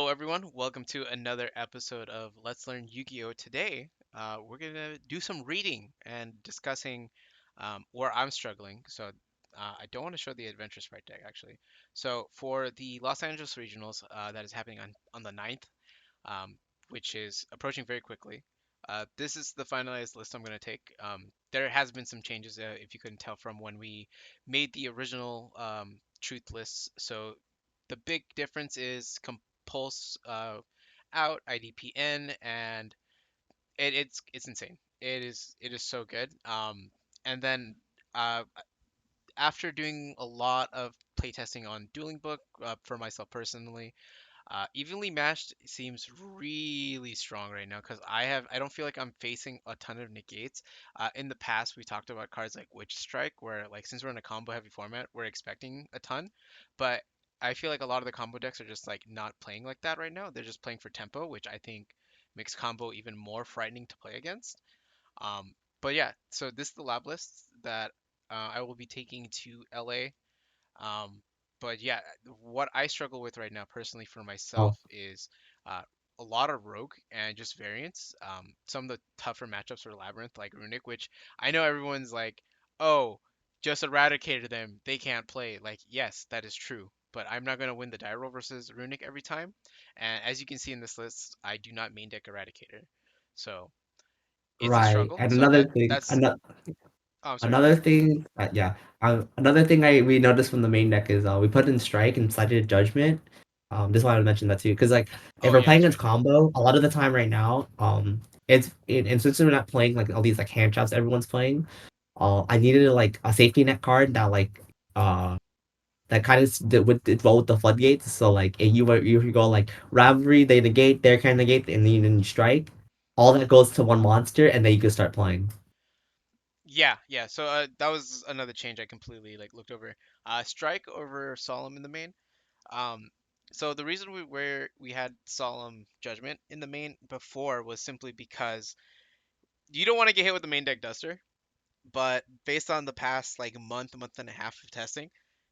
Hello, everyone. Welcome to another episode of Let's Learn Yu-Gi-Oh! Today, we're gonna do some reading and discussing where I'm struggling. I don't want to show the Adventure Sprite deck actually. So for the Los Angeles Regionals, that is happening on the 9th, um, which is approaching very quickly. This is the finalized list I'm going to take. There has been some changes, if you couldn't tell from when we made the original truth lists. So the big difference is compulse out, IDPN, and it's insane. It is so good. And then uh, after doing a lot of playtesting on Dueling Book for myself personally, evenly matched seems really strong right now because I don't feel like I'm facing a ton of negates. In the past, we talked about cards like Witch Strike, where like since we're in a combo heavy format, we're expecting a ton, but I feel like a lot of the combo decks are just like not playing like that right now. They're just playing for tempo, which I think makes combo even more frightening to play against. Um, but yeah, so this is the lab list that I will be taking to LA. um, but yeah, what I struggle with right now personally for myself Oh, is uh, a lot of rogue and just variants. Some of the tougher matchups for Labyrinth, like Runic, which I know everyone's like, oh, just eradicated them, they can't play. Like, yes, that is true, but I'm not going to win the die roll versus Runic every time. And as you can see in this list, I do not main deck Eradicator. So it's a right. struggle. And So another thing, that's, oh, I'm sorry, go another ahead. thing, another thing we noticed from the main deck is we put in strike and cited judgment. Just wanted to mention that too, because like if Oh, we're yeah, playing that's against right. combo, a lot of the time right now, and since we're not playing like all these like hand traps everyone's playing, I needed like a safety net card uh that kind of with it well with the floodgates. So like if you go like rivalry, they negate, their kind of negate, and then you strike. All that goes to one monster, and then you can start playing. Yeah, yeah. So that was another change I completely like looked over. Strike over Solemn in the main. Um, so the reason we had Solemn Judgment in the main before was simply because you don't want to get hit with the main deck Duster, but based on the past like month and a half of testing,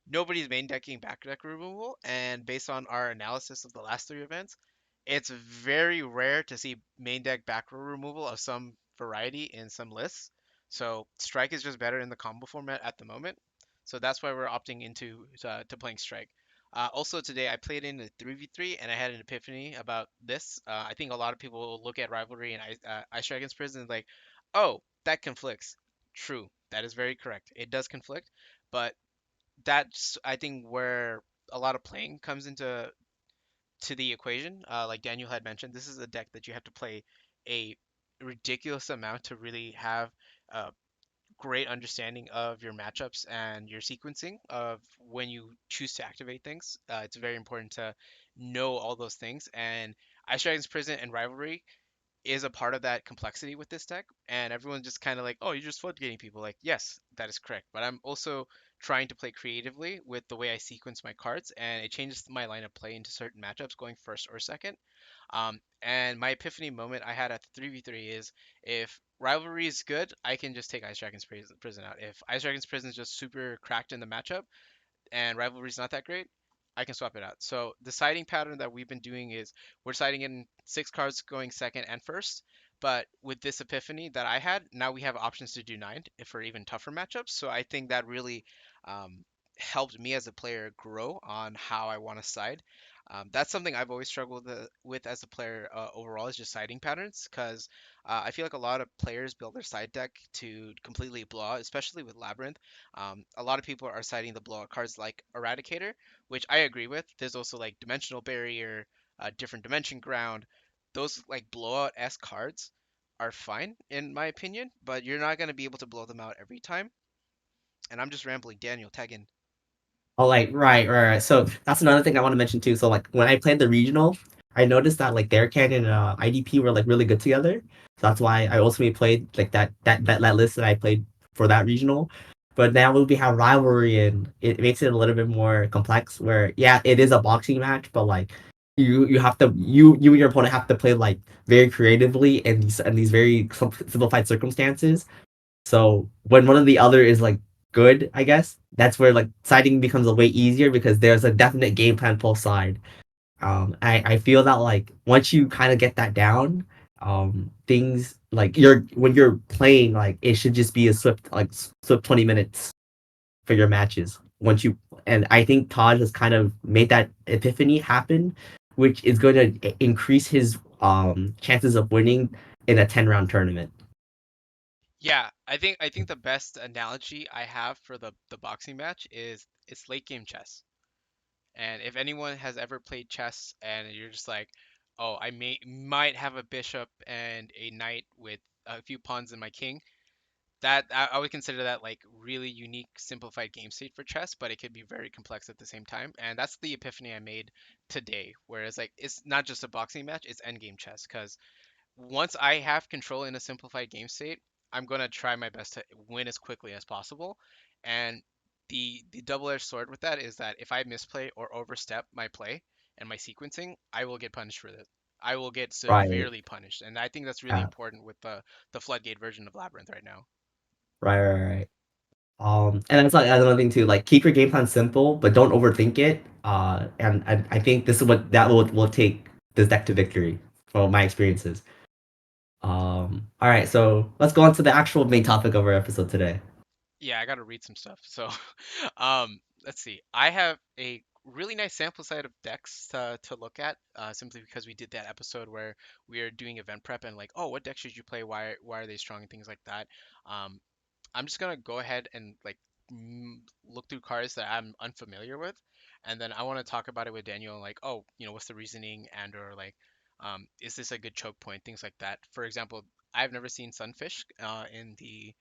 nobody's main decking back deck removal, and based on our analysis of the last three events, it's very rare to see main deck back row removal of some variety in some lists. So Strike is just better in the combo format at the moment. So that's why we're opting into to playing Strike. Also today I played in a 3v3 and I had an epiphany about this. I think a lot of people will look at Rivalry and Ice Dragon's Prison and like, oh, that conflicts. True, that is very correct. It does conflict, but that's I think where a lot of playing comes into the equation. Like Daniel had mentioned, this is a deck that you have to play a ridiculous amount to really have a great understanding of your matchups and your sequencing of when you choose to activate things. It's very important to know all those things. And Ice Dragon's Prison and Rivalry is a part of that complexity with this deck, and everyone's just kind of like, oh, you're just floodgating people. Like, yes, that is correct, but I'm also trying to play creatively with the way I sequence my cards, and it changes my line of play into certain matchups going first or second. And my epiphany moment I had at the 3v3 is if Rivalry is good, I can just take Ice Dragon's Prison out. If Ice Dragon's Prison is just super cracked in the matchup, and rivalry's not that great, I can swap it out. So the siding pattern that we've been doing is we're siding in 6 cards going second and first. But with this epiphany that I had, now we have options to do 9 if for even tougher matchups. So I think that really um, helped me as a player grow on how I want to side. That's something I've always struggled with as a player overall is just siding patterns because I feel like a lot of players build their side deck to completely blow out, especially with Labyrinth. A lot of people are citing the blowout cards like Eradicator, which I agree with. There's also like Dimensional Barrier, Different Dimension Ground. Those like blowout S cards are fine in my opinion, but you're not gonna be able to blow them out every time. And I'm just rambling. Daniel, tag in. Oh, like right. So that's another thing I want to mention too. So like when I played the regional, I noticed that like their cannon and IDP were like really good together. So that's why I ultimately played like that list that I played for that regional. But now we have rivalry and it makes it a little bit more complex. Where yeah, it is a boxing match, but like you have to you and your opponent have to play like very creatively in these very simplified circumstances. So when one or the other is like good, I guess that's where like siding becomes a way easier because there's a definite game plan both side. I feel that like once you kind of get that down, things like you're when you're playing, like it should just be a swift 20 minutes for your matches. Once you and I think Taj has kind of made that epiphany happen, which is going to increase his chances of winning in a 10 round tournament. Yeah, I think the best analogy I have for the boxing match is it's late game chess. And if anyone has ever played chess and you're just like, oh, I might have a bishop and a knight with a few pawns and my king, that I would consider that like really unique, simplified game state for chess, but it could be very complex at the same time. And that's the epiphany I made today. Whereas like it's not just a boxing match, it's endgame chess. Because once I have control in a simplified game state, I'm gonna try my best to win as quickly as possible. And the double-edged sword with that is that if I misplay or overstep my play and my sequencing, I will get punished for this. I will get Right. severely punished, and I think that's really Yeah. important with the floodgate version of Labyrinth right now. Right. And that's like another thing too. Like keep your game plan simple, but don't overthink it. And I think this is what that will take this deck to victory from my experiences. All right, so let's go on to the actual main topic of our episode today. Yeah, I got to read some stuff. So, let's see. I have a really nice sample set of decks to look at, simply because we did that episode where we are doing event prep and like, oh, what deck should you play? Why are they strong and things like that. Um, I'm just gonna go ahead and like look through cards that I'm unfamiliar with, and then I want to talk about it with Daniel. Like, oh, what's the reasoning and or like, is this a good choke point? Things like that. For example, I've never seen Sunfish in the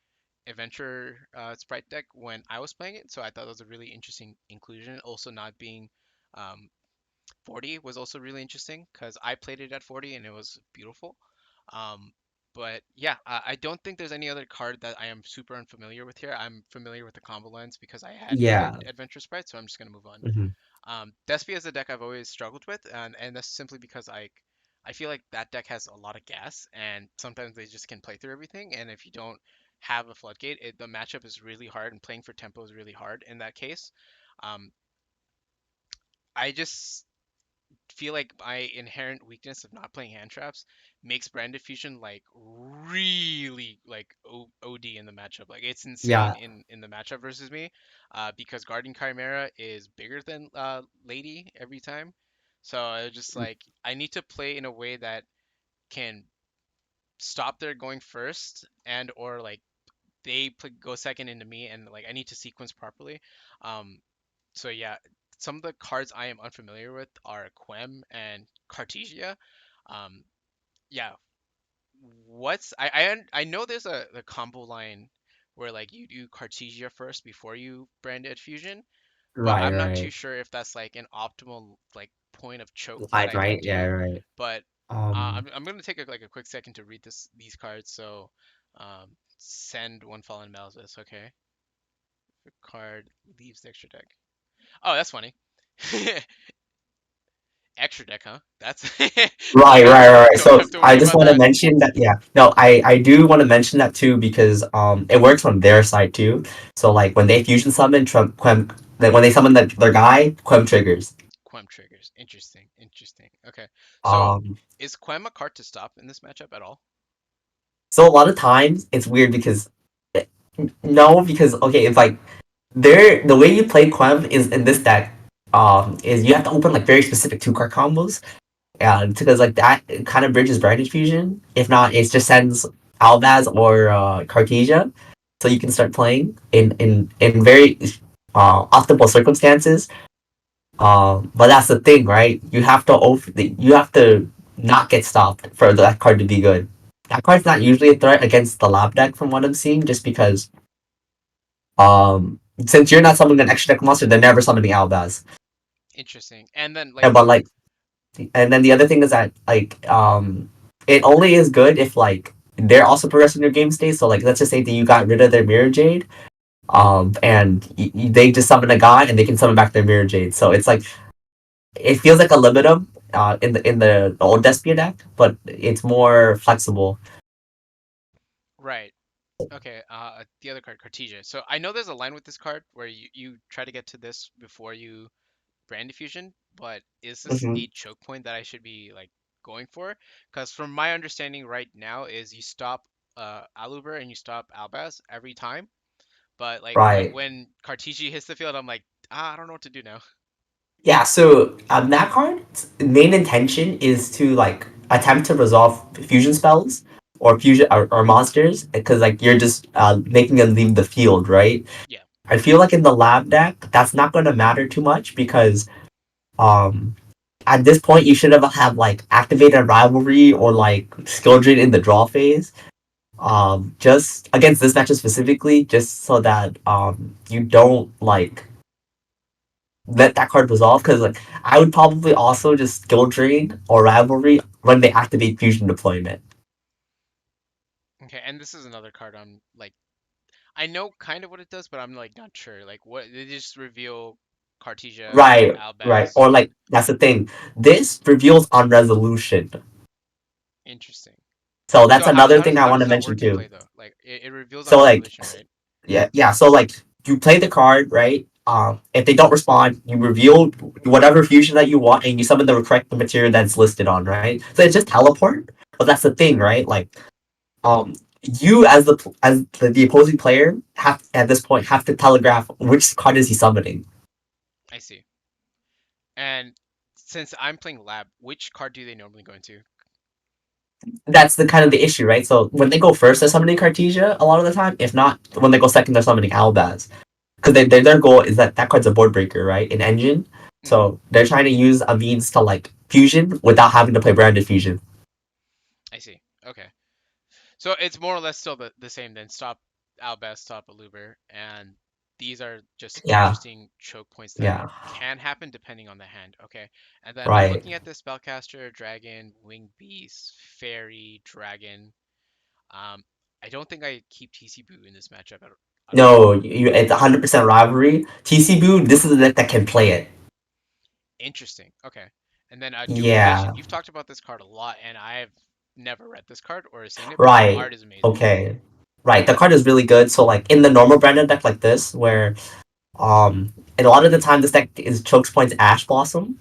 adventure sprite deck when I was playing it, so I thought that was a really interesting inclusion. Also, not being um, 40 was also really interesting because I played it at 40 and it was beautiful. Um, but yeah, I don't think there's any other card that I am super unfamiliar with here. I'm familiar with the combo lens because I had played Yeah. Adventure Sprite, so I'm just gonna move on. Mhm. Despia is a deck I've always struggled with, and that's simply because I feel like that deck has a lot of gas, and sometimes they just can play through everything. And if you don't have a floodgate, the matchup is really hard, and playing for tempo is really hard in that case. Um, I just feel like my inherent weakness of not playing hand traps makes brand diffusion like really like OD in the matchup. Like it's insane Yeah. in the matchup versus me, because Guardian Chimera is bigger than Lady every time. So I just like I need to play in a way that can stop their going first and or like go second into me, and like I need to sequence properly. Um, so yeah, some of the cards I am unfamiliar with are Quem and Cartesia. Um, yeah, I know there's a combo line where like you do Cartesia first before you brand it fusion, but Right. I'm not too Right. sure if that's like an optimal like point of choke that Right. I can Right. Yeah. do. Right. But Um. I'm gonna take like a quick second to read these cards. So send one fallen Malvis. Okay, the card leaves the extra deck. Oh, that's funny. Extra deck, huh? That's Right. Right. Right. don't So have to I worry just about want to that. mention that. Yeah. No. I do want to mention that too because it works on their side too. So like when they fusion summon Trump Quem, then when they summon their guy, Quem triggers. Quem triggers. Interesting. Interesting. Okay. So Um. is Quem a card to stop in this matchup at all? So a lot of times it's weird because no, because okay, it's like the way you play Quem is in this deck. Is you have to open like very specific 2 card combos. Yeah, because like that kind of bridges Branded Fusion. If not, it just sends Albaz or Cartesia, so you can start playing in very optimal circumstances. But that's the thing, right? You have to not get stopped for that card to be good. That card's not usually a threat against the lab deck from what I'm seeing, just because since you're not summoning an extra deck monster, they're never summoning Albaz. Interesting. And then like And but like and then the other thing is that like it only is good if like they're also progressing their game state. So like let's just say that you got rid of their Mirror Jade, and they just summon a guy and they can summon back their Mirror Jade. So it's like it feels like a limitum in the old Despia deck, but it's more flexible. right. Okay. The other card, Cartesia. So I know there's a line with this card where you try to get to this before you brand diffusion, but is this Hmm. a choke point that I should be like going for? Because from my understanding right now is you stop Aluber and you stop Albaz every time, but like Right. when Cartesia hits the field, I'm like, I don't know what to do now. Yeah, so that card's main intention is to like attempt to resolve fusion spells or fusion or monsters because like you're just making them leave the field, right? Yeah. I feel like in the lab deck that's not going to matter too much because um at this point you should have like activated rivalry or like skill drain in the draw phase. Just against this matchup specifically, just so that you don't like let that card resolve because like I would probably also just skill drain or rivalry when they activate fusion deployment. Okay, and this is another card I'm like I know kind of what it does, but I'm like not sure. Like what they just reveal Cartesia, Right, right. Albaz. Or like that's the thing. This reveals on resolution. Interesting. So So that's another thing I how want does to that mention work in too. play though? Like it reveals on So like resolution, right? yeah. So like you play the card, right? If they don't respond, you reveal whatever fusion that you want and you summon the correct material that's listed on, right? So it's just teleport. But that's the thing, right? Like um you as the opposing player have at this point have to telegraph which card is he summoning. I see. And since I'm playing lab, which card do they normally go into? That's the kind of the issue, right? So when they go first, they're summoning Cartesia a lot of the time. If not, when they go second, they're summoning Albaz. Because their goal is that that card's a board breaker, right? In engine. Hmm. So they're trying to use a means to like fusion without having to play branded fusion. I see. Okay. So it's more or less still the same then. Stop Albaz, stop Aluber, and these are just Yeah, interesting choke points that yeah, can happen depending on the hand. Okay. And then I'm right. looking at the spellcaster, dragon, winged beast, fairy, dragon. Um, I don't think I keep TC Boo in this matchup at all. No, it's 100% rivalry. TC Boo, this is a deck that can play it. Interesting. Okay. And then duplication. Yeah, You've talked about this card a lot, and I've never read this card or seen it, but the right. art is amazing. Okay. Right. The card is really good. So like in the normal branded deck like this, where and a lot of the time this deck is chokes points Ash Blossom.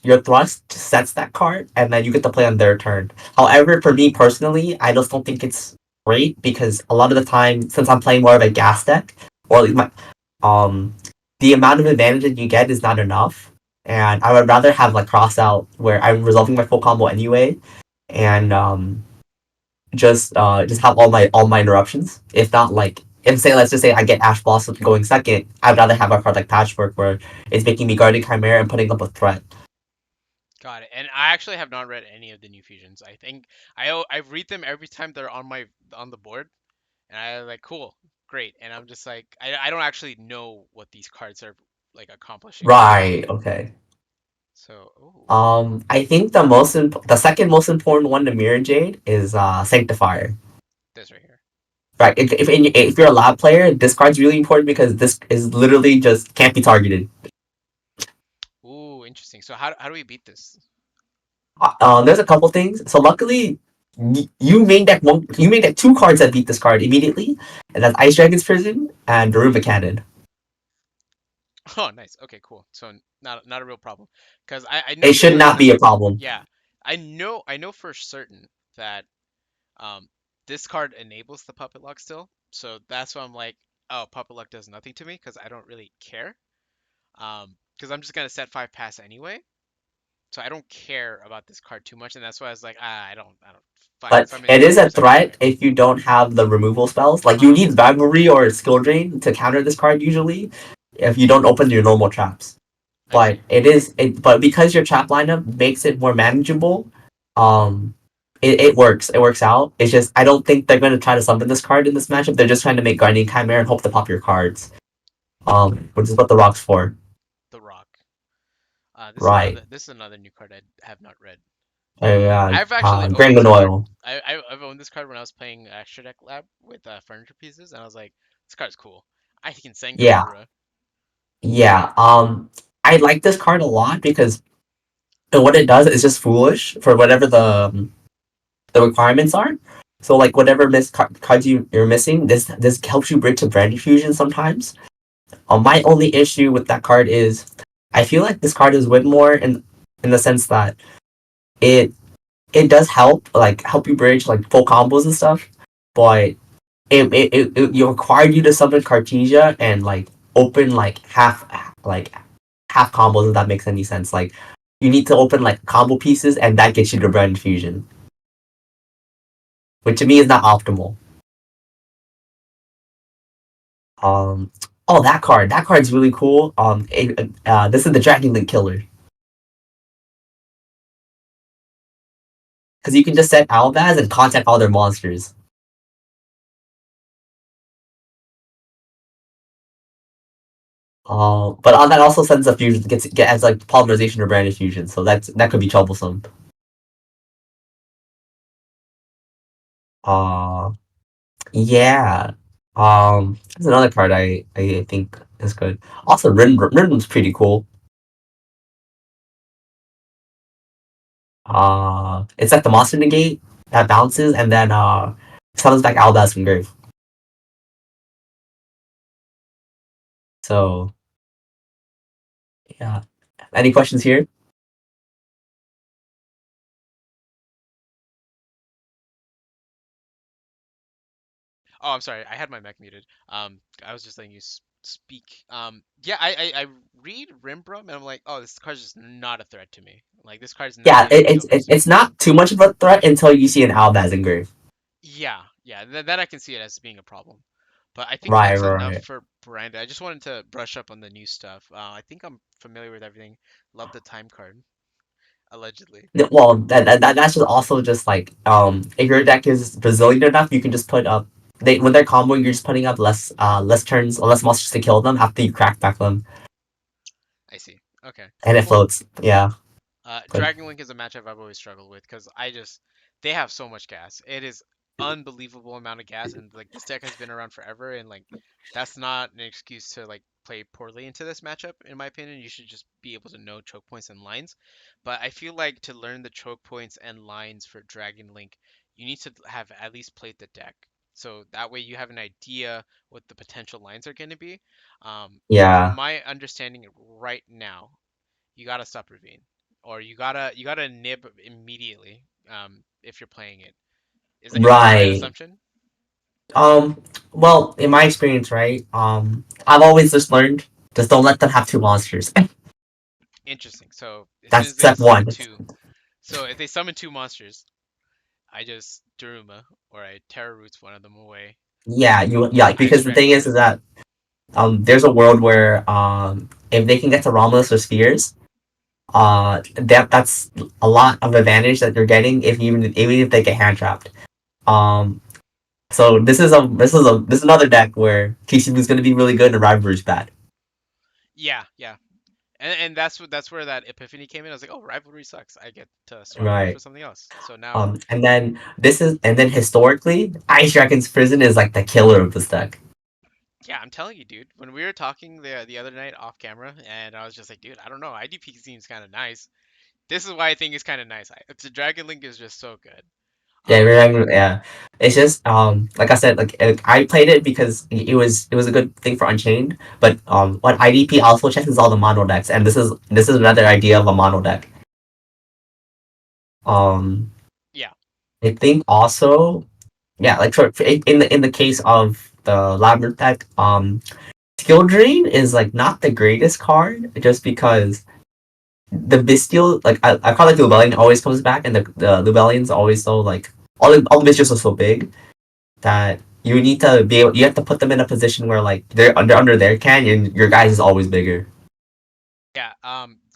Your thrust sets that card, and then you get to play on their turn. However, for me personally, I just don't think it's great because a lot of the time, since I'm playing more of a gas deck, or at least my um, the amount of advantage that you get is not enough, and I would rather have like cross out where I'm resolving my full combo anyway, and just have all my interruptions. If not like if say let's just say I get Ash Blossom going second, I'd rather have a card like Patchwork where it's making me Guardian Chimera and putting up a threat. Got it. And I actually have not read any of the new fusions. I think I read them every time they're on the board, and I like cool, great. And I'm just like I don't actually know what these cards are like accomplishing. Right. Okay. So oh, I think the second most important one to Mirror Jade is Sanctifier. this right here. Right. If you're a lab player, this card's really important because this is literally just can't be targeted. Ooh, interesting. So how do we beat this? There's a couple things. So luckily, you main deck two cards that beat this card immediately, and that's Ice Dragon's Prison and Daruma Cannon. Oh, nice. Okay, cool. So not a real problem, because I know It for should like not be a problem. yeah, I know for certain that um this card enables the puppet lock still. So that's why I'm like, oh, puppet lock does nothing to me because I don't really care. Because I'm just gonna set 5 pass anyway, so I don't care about this card too much, and that's why I was like, I don't. Fine, But summon it is a threat Sanctifier. if you don't have the removal spells. Like you Uh-huh. need Rivalry or Skill Drain to counter this card usually if you don't open your normal traps. I But see. but because your trap lineup makes it more manageable, um it works. It works out. It's just I don't think they're gonna try to summon this card in this matchup. They're just trying to make Guardian Chimera and hope to pop your cards. Which is what the rock's for. The Rock. Right. This is another new card I have not read. I've actually owned Grand this card. Oil. I've owned this card when I was playing Extra Deck Lab with furniture pieces, and I was like, this card's cool. I can send Yeah. Gamora. Yeah. I like this card a lot because what it does is just foolish for whatever the requirements are. So like whatever cards you're missing, this helps you bridge to brand fusion sometimes. My only issue with that card is I feel like this card is win more in the sense that it it does help like help you bridge like full combos and stuff, but it required you to summon Cartesia and like open like half combos if that makes any sense. Like you need to open like combo pieces and that gets you to Bread Infusion, which to me is not optimal. Um oh that card's really cool. This is the Dragon Link Killer. Because you can just set Albaz and contact all their monsters. But on that also sends a fusion get as like polymerization or brand fusion, so that could be troublesome. Uh yeah. That's another card I think is good. Also, Rin's pretty cool. It's like the monster negate that bounces and then summons back Albaz from grave. So yeah. Any questions here? Oh, I'm sorry. I had my mic muted. I was just letting you speak. Yeah, I read Rimbra and I'm like, oh, this card's just not a threat to me. Like this card's not Yeah, gonna kill me soon. it's not too much of a threat until you see an Albaz in grave. Yeah, yeah, that I can see it as being a problem. But I think Right, that's right, enough right. for Branda. I just wanted to brush up on the new stuff. I think I'm familiar with everything. Love the time card, allegedly. Well, that's just also just like if your deck is resilient enough, you can just put up they when they're comboing, you're just putting up less turns, less monsters to kill them after you crack back them, I see. Okay, and it cool. floats. Yeah, but Dragon Link is a matchup I've always struggled with because they have so much gas. It is unbelievable amount of gas, and like this deck has been around forever, and like that's not an excuse to like play poorly into this matchup. In my opinion, you should just be able to know choke points and lines. But I feel like to learn the choke points and lines for Dragon Link, you need to have at least played the deck. So that way you have an idea what the potential lines are going to be. From yeah, my understanding right now, you gotta stop Ravine, or you gotta nib immediately. If you're playing it, is that the right right. assumption? Um, well, in my experience, right, I've always just learned just don't let them have two monsters. Interesting. So as soon That's as they step summon one. two, so if they summon two monsters, I just Daruma or I Terra Roots one of them away. Yeah, I because the thing strength. is that there's a world where if they can get to Romulus or Spheres, that's a lot of advantage that they're getting if even if they get hand trapped. Um, so this is another deck where TCB is going to be really good and Rivalry is bad. Yeah, yeah. And that's where that epiphany came in. I was like, oh, rivalry sucks. I get to swap it out for Right. something else. So now, And then historically, Ice Dragon's Prison is like the killer of this deck. yeah, I'm telling you, dude. When we were talking the other night off camera, and I was just like, dude, I don't know. IDP seems kind of nice. This is why I think it's kind of nice. The Dragon Link is just so good. Yeah, Um, yeah. It's just like I said, I played it because it was a good thing for Unchained. But what IDP also checks is all the mono decks, and this is another idea of a mono deck. Um, yeah, I think also, yeah, like in the case of the Labyrinth deck, Skill Drain is like not the greatest card just because the Bestial, like I call it the Lubellion always comes back, and the Lubellion's always so like all the Bestials are so big that you need to be able, you have to put them in a position where like they're under their canyon, your guys is always bigger. yeah.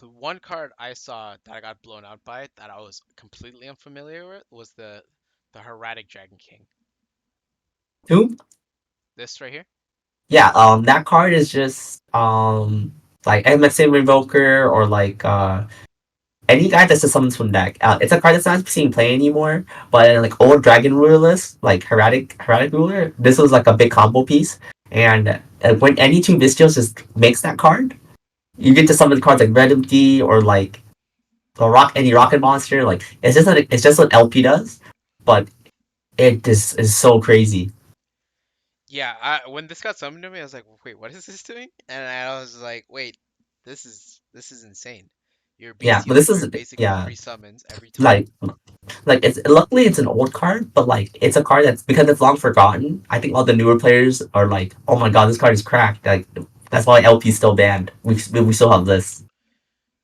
The one card I saw that I got blown out by that I was completely unfamiliar with was the Hieratic Dragon King. Who? This right here. Yeah, that card is just like MSA Revoker or like any guy that's just summons from deck. It's a card that's not seeing play anymore, but in like old Dragon Ruler lists, like Hieratic Ruler, this was like a big combo piece. And when any two Bystials just makes that card, you get to summon cards like Red Empty or like any rocket monster. Like it's just what LP does, but it is so crazy. Yeah, when this got summoned to me, I was like, wait, what is this doing? And I was like, wait. this is insane. Your Yeah, but bestials this is are basically yeah, free summons every turn. like it's luckily it's an old card, but like it's a card that's because it's long forgotten. I think all the newer players are like, oh my god, this card is cracked. Like that's why LP's still banned. We still have this.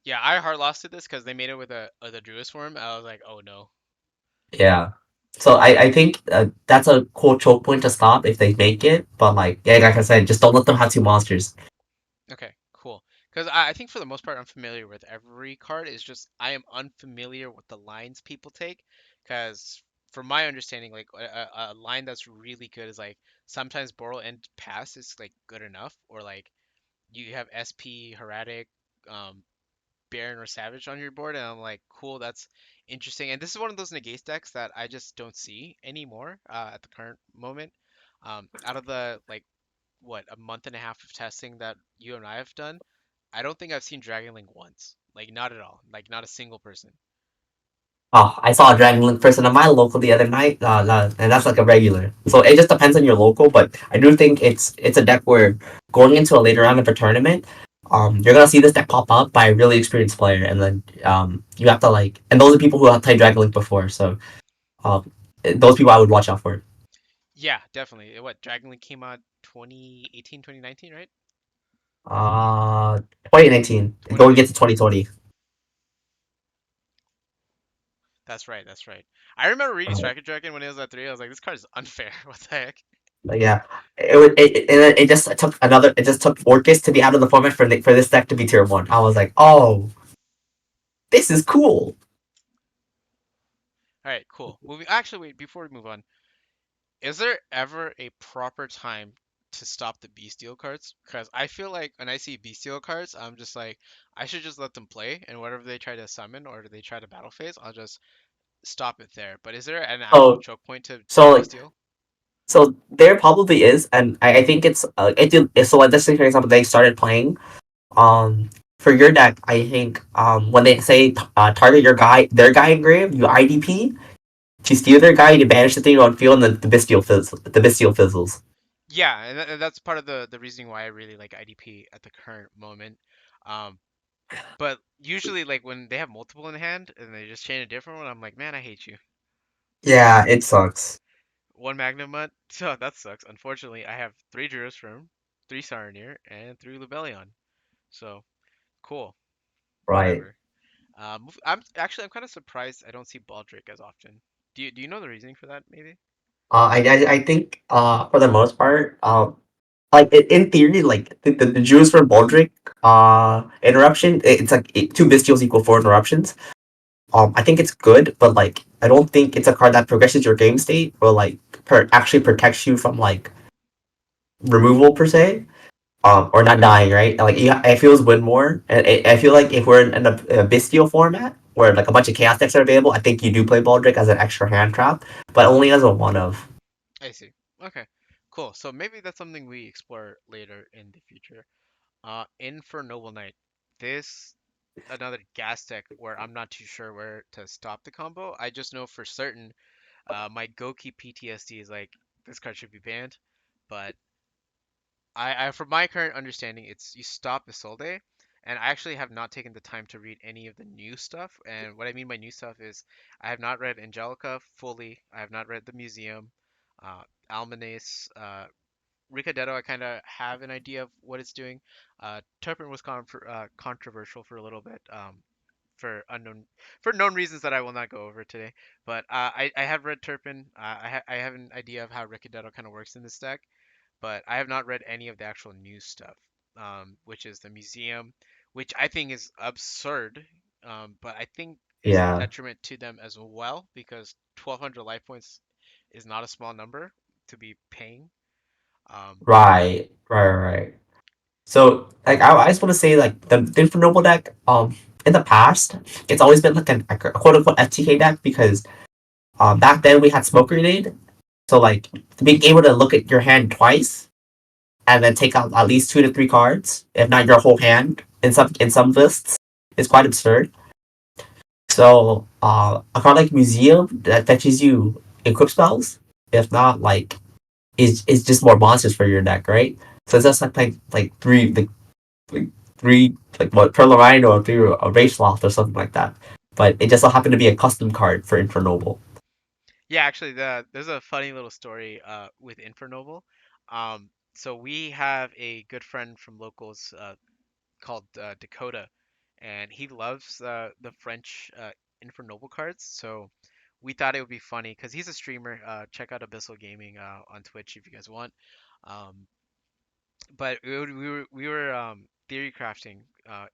Yeah, I hard lost to this because they made it with a Druid's form. I was like, oh no. Yeah. So I think that's a cool choke point to stop if they make it. But like yeah, like I said, just don't let them have two monsters. Okay, cool. Because I think for the most part, I'm familiar with every card. It's just I am unfamiliar with the lines people take. Because from my understanding, like a line that's really good is like sometimes Borrow and Pass is like good enough, or like you have SP, Heradic, um, Baron, or Savage on your board, and I'm like, cool, that's interesting. And this is one of those negate decks that I just don't see anymore at the current moment. Out of the like what a month and a half of testing that you and I have done, I don't think I've seen Dragon Link once. Like not at all. Like not a single person. Oh, I saw a Dragon Link person in my local the other night, and that's like a regular. So it just depends on your local, but I do think it's a deck where going into a later round of a tournament, you're gonna see this deck pop up by a really experienced player, and then you have to like, and those are people who have played Dragon Link before, so um, those people I would watch out for. Yeah, definitely. What Dragon Link came out 2018, 2019, right? Uh, 2019 going into 2019. 2020. That's right. That's right. I remember reading Uh, Striker Dragon when it was at 3. I was like, this card is unfair. What the heck? but yeah, it just took another. It just took Orcus to be out of the format for this deck to be tier one. I was like, oh, this is cool. All right, cool. Moving. Actually, wait. Before we move on, is there ever a proper time to stop the bestial cards? Because I feel like when I see bestial cards, I'm just like, I should just let them play, and whatever they try to summon or they try to battle phase, I'll just stop it there. But is there an actual So choke point to so like bestial? so there probably is, and I think it's it did. So like let's say for example they started playing for your deck. I think when they say target your guy their guy engrave, you IDP to steal their guy, you banish the thing on field, and then the bestial fizzles. Yeah, and that's part of the reasoning why I really like IDP at the current moment. Um, but usually, like when they have multiple in hand and they just chain a different one, I'm like, man, I hate you. Yeah, it sucks. One Magnum Mutt, so that sucks. Unfortunately, I have three Jurisform, three Saronir, and three Lubellion. So cool, Right. whatever. I'm kind of surprised I don't see Baldric as often. Do you know the reasoning for that? Maybe. I think for the most part like in theory like the Jews for Baldric interruption it's like two bestials equal four interruptions. I think it's good, but like I don't think it's a card that progresses your game state or like actually protects you from like removal per se. Or not dying, right? Like yeah, it feels win more, and I feel like if we're in a bestial format where like a bunch of chaos decks are available, I think you do play Baldric as an extra hand trap, but only as a one of. I see. Okay, cool. So maybe that's something we explore later in the future. In for Noble Knight, this another gas deck where I'm not too sure where to stop the combo. I just know for certain, my Goki PTSD is like this card should be banned, but from my current understanding, it's you stop Isolde, and I actually have not taken the time to read any of the new stuff. And what I mean by new stuff is I have not read Angelica fully. I have not read the Museum, uh, Almanace, Ricadetto. I kind of have an idea of what it's doing. Turpin was controversial for a little bit. For known reasons that I will not go over today, but I have read Turpin. I have an idea of how Ricadetto kind of works in this deck, but I have not read any of the actual new stuff, which is the museum, which I think is absurd, but I think is a Yeah. detriment to them as well because 1,200 life points is not a small number to be paying. Um, Right. So like I just want to say like the Infinite Noble deck in the past it's always been like a quote unquote FTK deck because back then we had Smoke Grenade, so like being able to look at your hand twice and then take out at least two to three cards, if not your whole hand, in some lists, is quite absurd. So a card like Museum that fetches you equip spells, if not like is just more monsters for your deck, right? So it's just like three like three like what Perlamine or through a race loft or something like that. But it just so happened to be a custom card for Infernoble. Yeah, actually, there's a funny little story with Infernoble. So we have a good friend from locals called Dakota, and he loves the French Infernoble cards. So we thought it would be funny because he's a streamer. Check out Abyssal Gaming on Twitch if you guys want. Um, but we were theory crafting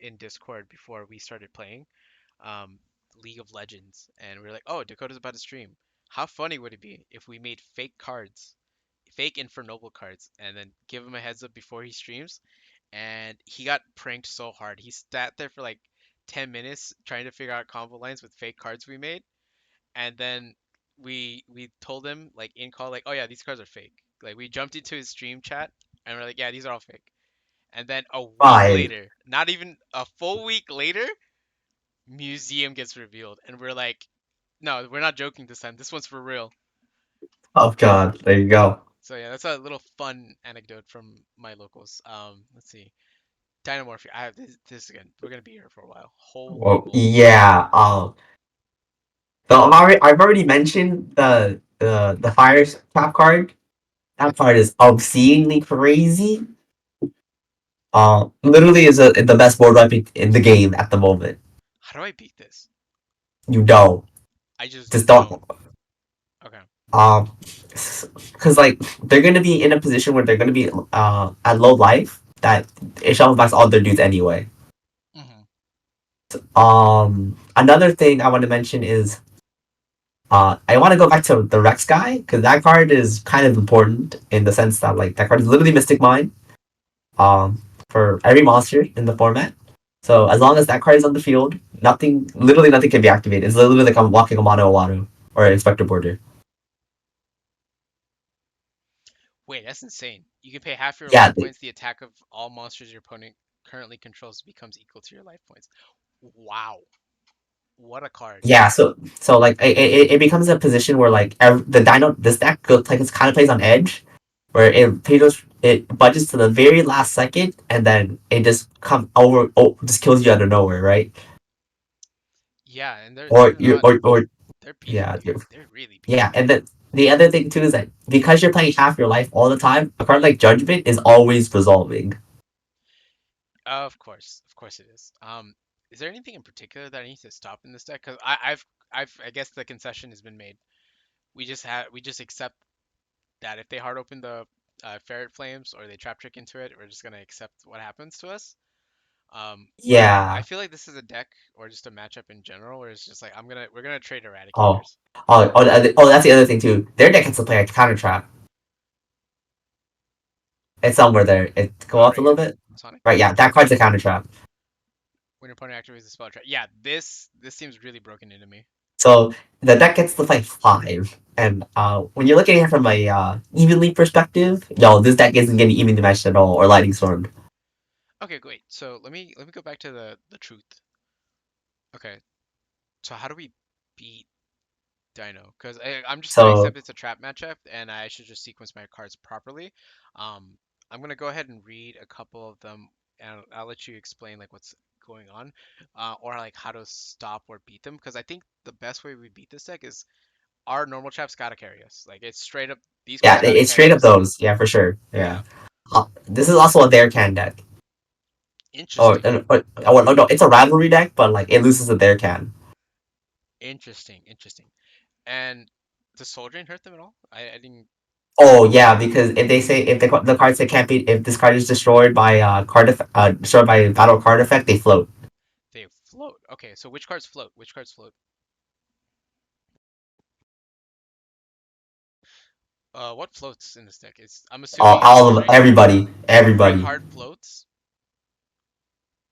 in Discord before we started playing um, League of Legends, and we were like, "Oh, Dakota's about to stream. How funny would it be if we made fake cards, fake Infernoble cards, and then give him a heads up before he streams?" And he got pranked so hard. He sat there for like 10 minutes trying to figure out combo lines with fake cards we made, and then we told him like in call like, "Oh yeah, these cards are fake." Like we jumped into his stream chat and we're like, "Yeah, these are all fake." And then a week Five. later, not even a full week later, Museum gets revealed, and we're like, no, we're not joking this time. This one's for real. Oh God, there you go. So yeah, that's a little fun anecdote from my locals. Let's see. Dynamorphy. I have this again. We're gonna be here for a while. Holy Well, moly. yeah. So I've already mentioned the fire trap card. That card is obscenely crazy. Literally is the best board wipe in the game at the moment. How do I beat this? You don't I just just don't. don't. Okay. Um, because like they're gonna be in a position where they're gonna be at low life that it shuffles back all their dudes anyway. Hmm. Another thing I want to mention is I want to go back to the Rex guy because that card is kind of important in the sense that like that card is literally Mystic Mine for every monster in the format. So as long as that card is on the field, literally nothing can be activated. It's literally like I'm walking a mono Wano or an Inspector Border. Wait, that's insane. You can pay half your Yeah, life points. The attack of all monsters your opponent currently controls becomes equal to your life points. Wow. What a card. yeah. So like it becomes a position where like the Dino this deck goes like it's kind of plays on edge, where it budgets to the very last second and then it just come over just kills you out of nowhere, right? Yeah, and they're Or they're you not or they're yeah, beatable. They're really yeah, beatable. and then the other thing too is that because you're playing half your life all the time, a card like Judgment is always resolving. Of course it is. Is there anything in particular that I need to stop in this deck? Because I guess the concession has been made. We just accept that if they hard open the Ferret Flames or they trap trick into it, we're just gonna accept what happens to us. But I Yeah. feel like this is a deck or just a matchup in general where it's just like we're gonna trade Oh. Eradicators. That's the other thing too. Their deck has to play a counter trap. It's somewhere there. It go up a Right little here, bit. Sonic. Right, yeah, that card's a counter trap. When your opponent activates the spell trap. Yeah, this seems really broken into me. So the deck gets to play five. And when you're looking at it from a evenly perspective, yo, this deck isn't getting evenly matched at all or lightning stormed. Okay, great. So let me go back to the truth. Okay, so how do we beat Dino? Because I'm just gonna So accept it's a trap matchup, and I should just sequence my cards properly. Um, I'm gonna go ahead and read a couple of them, and I'll let you explain like what's going on, or like how to stop or beat them. Because I think the best way we beat this deck is our normal traps gotta carry us. Like it's straight up, these yeah, cards gotta it's carry straight up us. those. Yeah, for sure. Yeah. Yeah, This is also a their can deck. interesting, No, it's a rivalry deck, but like it loses to their can. interesting. And does Soul Drain hurt them at all? I didn't. Oh yeah, because if they say if the card say can't be if this card is destroyed by destroyed by battle card effect, they float. They float. Okay, so which cards float? Which cards float? What floats in this deck? I'm assuming All of Soul them, Drain. Every everybody. card floats.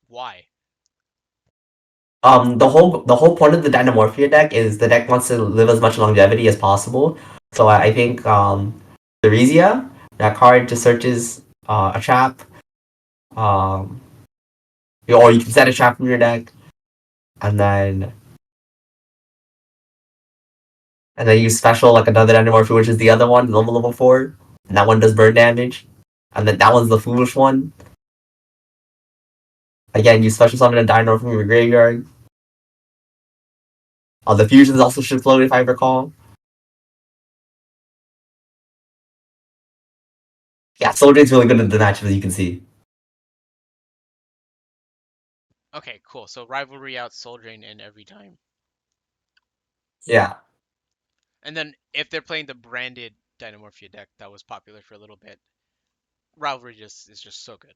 Why? The whole point of the Dynamorphia deck is the deck wants to live as much longevity as possible. So I think Theresia, that card just searches a trap, um, or you can set a trap from your deck, and then use special like another Dynamorphia, which is the other one, level 4. And that one does burn damage, and then that one's the foolish one. Again, you special summon a dino from your graveyard. The fusions also should float if I recall. Yeah, Soul Drain's really good in the matchup as you can see. Okay, cool. So rivalry out Soul Drain in every time. Yeah, And then if they're playing the branded Dynamorphia deck that was popular for a little bit, rivalry just is just so good.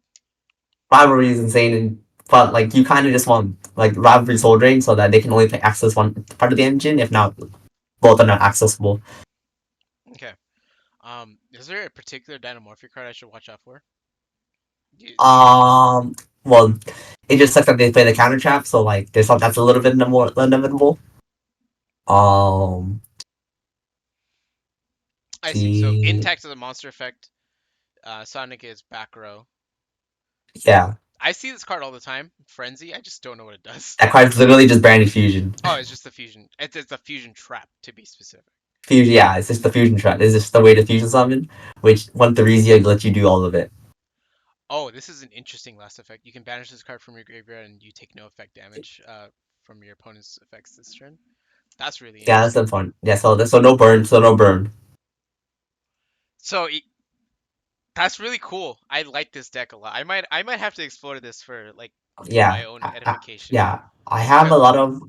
rivalry is insane, but like you kind of just want like rivalry Soul Drain so that they can only play access one part of the engine. If not, both are not accessible. Okay. Is there a particular Dynamorphia card I should watch out for? Do you know? Um, well, it just sucks that they play the counter trap, so like there's some that's a little bit more inevitable. Um, I see. So the Intact is a monster effect. Sonic is back row. yeah, I see this card all the time. Frenzy. I just don't know what it does. that card's literally just branded fusion. Oh, it's just the fusion. It's a fusion trap to be specific. Fusion, yeah, it's just the fusion trap. It's just the way to fusion summon, which one Theresia lets you do all of it. Oh, this is an interesting last effect. You can banish this card from your graveyard and you take no effect damage from your opponent's effects this turn. That's really Yeah, that's interesting. the fun. Yeah, so no burn, so no burn. So that's really cool. I like this deck a lot. I might have to explore this for like Yeah, my own edification. yeah. I have a Cause lot of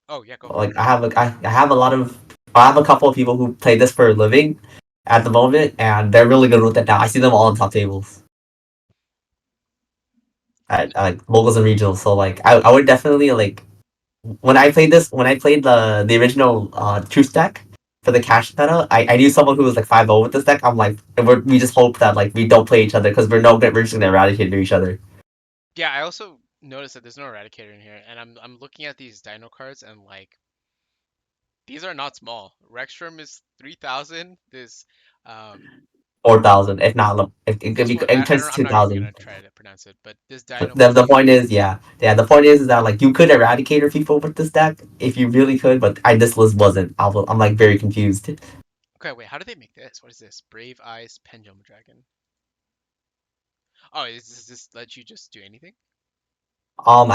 oh yeah, go for it. like I have a lot of I have a couple of people who play this for a living at the moment, and they're really good with it now. I see them all on top tables at like locals and regionals. So like I would definitely like when I played the original truth deck for the cash meta, I knew someone who was like 5-0 with this deck. I'm like we just hope that like we don't play each other because we're just gonna eradicate each other. Yeah, I also noticed that there's no Eradicator in here, and I'm looking at these Dino cards and like these are not small. Rexstrom is 3,000. This um 4,000, if not, if it could this be, one it I turns don't to I'm not even 2,000. gonna try to pronounce it, but this The point Dynamorphia. is, yeah, the point is that like you could eradicate people with this deck if you really could, but this list wasn't. I'm like very confused. Okay, wait, how did they make this? What is this? Brave Eyes Pendulum Dragon. Oh, does this let you just do anything?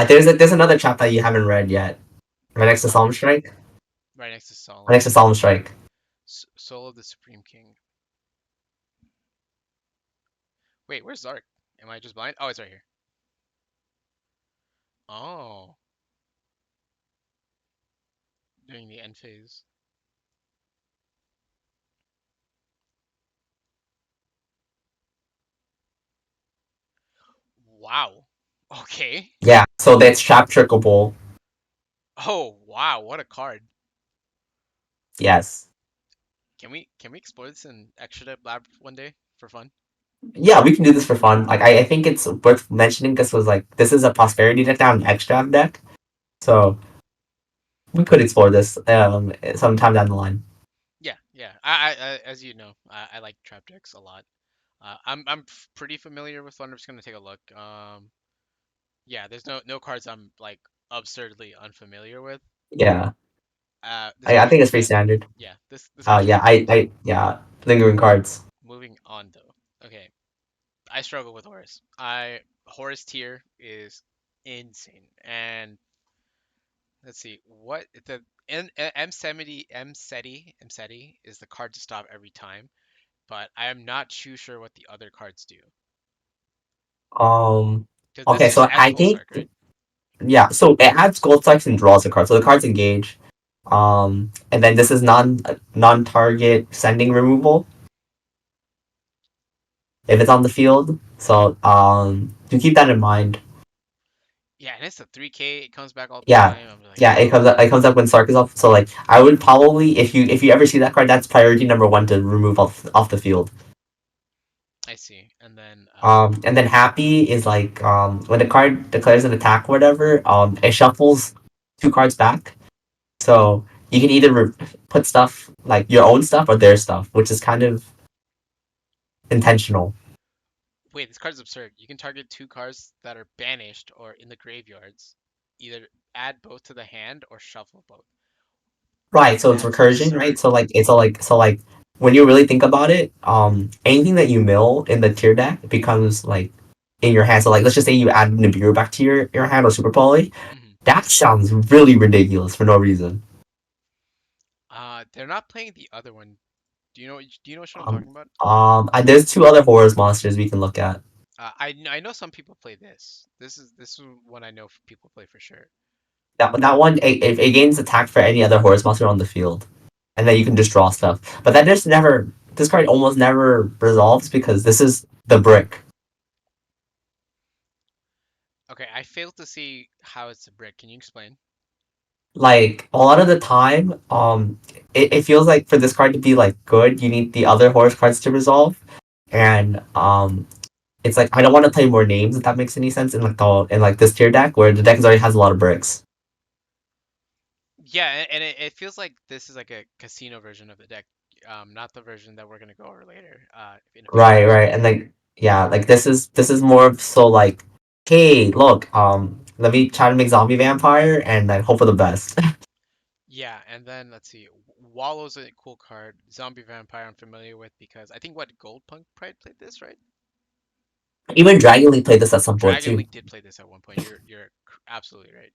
There's another chapter that you haven't read yet. Right next to Oh, Solemn Strike. right next to Right next Solemn. to Solemn Strike. Soul of the Supreme King. Wait, where's Zark? Am I just blind? Oh, it's right here. Oh, during the end phase. Wow. Okay. Yeah, so that's trap trickable. Oh, wow, what a card. Yes. Can we explore this in Extra Lab one day for fun? Yeah, we can do this for fun. Like I think it's worth mentioning. This is a prosperity deck down an extract deck, so we could explore this sometime down the line. Yeah, yeah. I as you know, I like trap decks a lot. I'm pretty familiar with one. I'm just gonna take a look. Yeah, there's no cards I'm like absurdly unfamiliar with. Yeah, This card I is think it's really pretty good. standard. Yeah, this card's really good. Yeah, lingering cards. Moving on though. Okay, I struggle with Horus. I Horus tier is insane, and let's see what the M70 is the card to stop every time, but I am not too sure what the other cards do. Um. Because this Okay, just so adds I Gold think Sark, right? yeah. So it adds gold spikes and draws a card. So the cards engage. And then this is non target sending removal if it's on the field. So to keep that in mind. Yeah, and it's a 3K. It comes back all the Yeah, time. I'm like, yeah. It comes up when Sark is off. So like I would probably if you ever see that card, that's priority number one to remove off the field. I see. And then And then happy is like when the card declares an attack or whatever, it shuffles two cards back. So you can either put stuff like your own stuff or their stuff, which is kind of intentional. wait, this card's absurd. You can target two cards that are banished or in the graveyards. Either add both to the hand or shuffle both. Right, so it's That's recursion, right? absurd. So like it's a like when you really think about it, anything that you mill in the tier deck becomes like in your hand. So like let's just say you add Nibiru back to your hand or Super Poly. Hmm. That sounds really ridiculous for no reason. They're not playing the other one. Do you know what I'm Um, talking about? there's two other horrors monsters we can look at. I know some people play this. This is one I know people play for sure. That one, it gains attack for any other horse monster on the field, and then you can just draw stuff. But that just never, this card almost never resolves because this is the brick. Okay, I failed to see how it's a brick. Can you explain? Like a lot of the time, it feels like for this card to be like good, you need the other horse cards to resolve, and it's like I don't want to play more names if that makes any sense in like this tier deck where the deck already has a lot of bricks. Yeah, and it feels like this is like a casino version of the deck, not the version that we're gonna go over later, in a few Right, games. right. And like yeah, like this is more so like, hey, look, let me try to make zombie vampire and then hope for the best. Yeah, and then let's see, Wallow's a cool card. Zombie Vampire I'm familiar with because I think what Gold Punk Pride played this, right? Even Dragon League played this at some point Dragon too. League did play this at one point. You're absolutely right.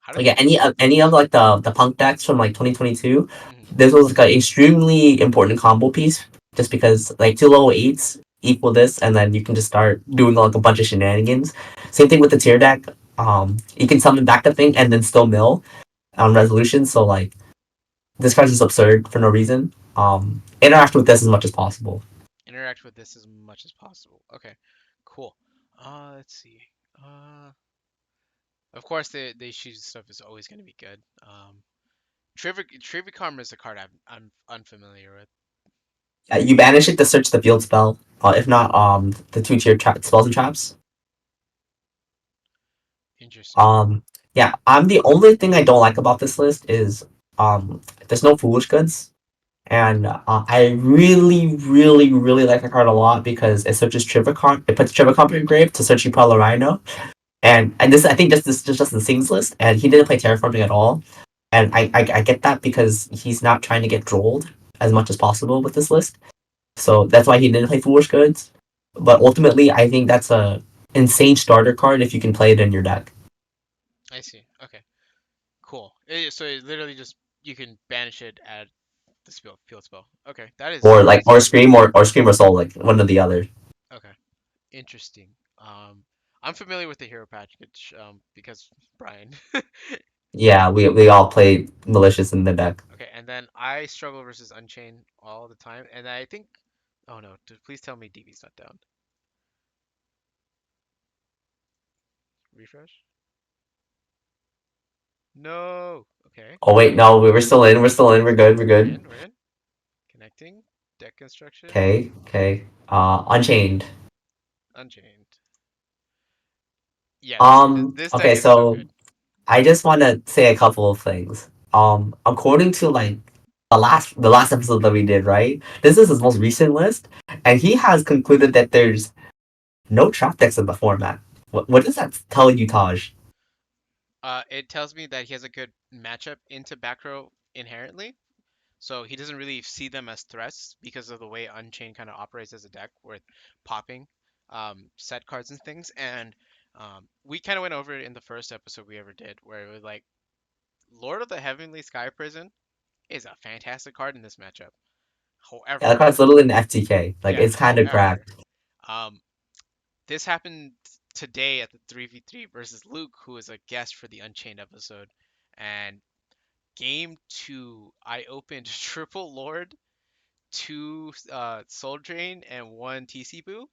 How did Like yeah, they do this? any of like the punk decks from like 2022, Hmm. this was like an extremely important combo piece just because like two level eights equal this and then you can just start doing like a bunch of shenanigans. Same thing with the tier deck. You can summon back the thing and then still mill on resolution. So like this card's just absurd for no reason. Interact with this as much as possible. Interact with this as much as possible. Okay, cool. Let's see. Uh, of course the issues stuff is always gonna be good. Trivia Karma is a card I'm unfamiliar with. You banish it to search the field spell. If not, the two tier spells and traps. Interesting. Um, yeah, I'm the only thing I don't like about this list is there's no foolish goods, and I really, really, really like the card a lot because it searches Trivicon. It puts Trivicon in your grave to search Upala Rhino, and this I think this is just the Sings list, and he didn't play terraforming at all, and I get that because he's not trying to get trolled as much as possible with this list, so that's why he didn't play foolish goods. But ultimately, I think that's a insane starter card if you can play it in your deck. I see. Okay, cool. So it literally just you can banish it at the field spell. Okay, Or that like is interesting. or scream or soul, like one or the other. Okay, interesting. I'm familiar with the hero package because Brian. Yeah, we all play malicious in the deck. Okay, and then I struggle versus Unchained all the time, and I think, oh no, please tell me DB's not down. Refresh. No. Okay, Oh wait, no, we were still in. We're still in. We're good. We're we're good. in. We're in. Connecting. Deck construction. Okay, okay. Unchained. Unchained. Yeah, this deck Okay, is so so good. I just want to say a couple of things. According to like the last episode that we did, right? This is his most recent list, and he has concluded that there's no trap decks in the format. What does that tell you, Taj? It tells me that he has a good matchup into back row inherently. So he doesn't really see them as threats because of the way Unchained kind of operates as a deck with popping set cards and things. And we kind of went over it in the first episode we ever did, where it was like Lord of the Heavenly Sky Prison is a fantastic card in this matchup. Yeah, that However, card's literally an FTK. Like yeah, it's kind of however, cracked. um, this happened today at the 3v3 versus Luke, who is a guest for the Unchained episode. And game two, I opened Triple Lord, two Soul Drain, and one TC Boo.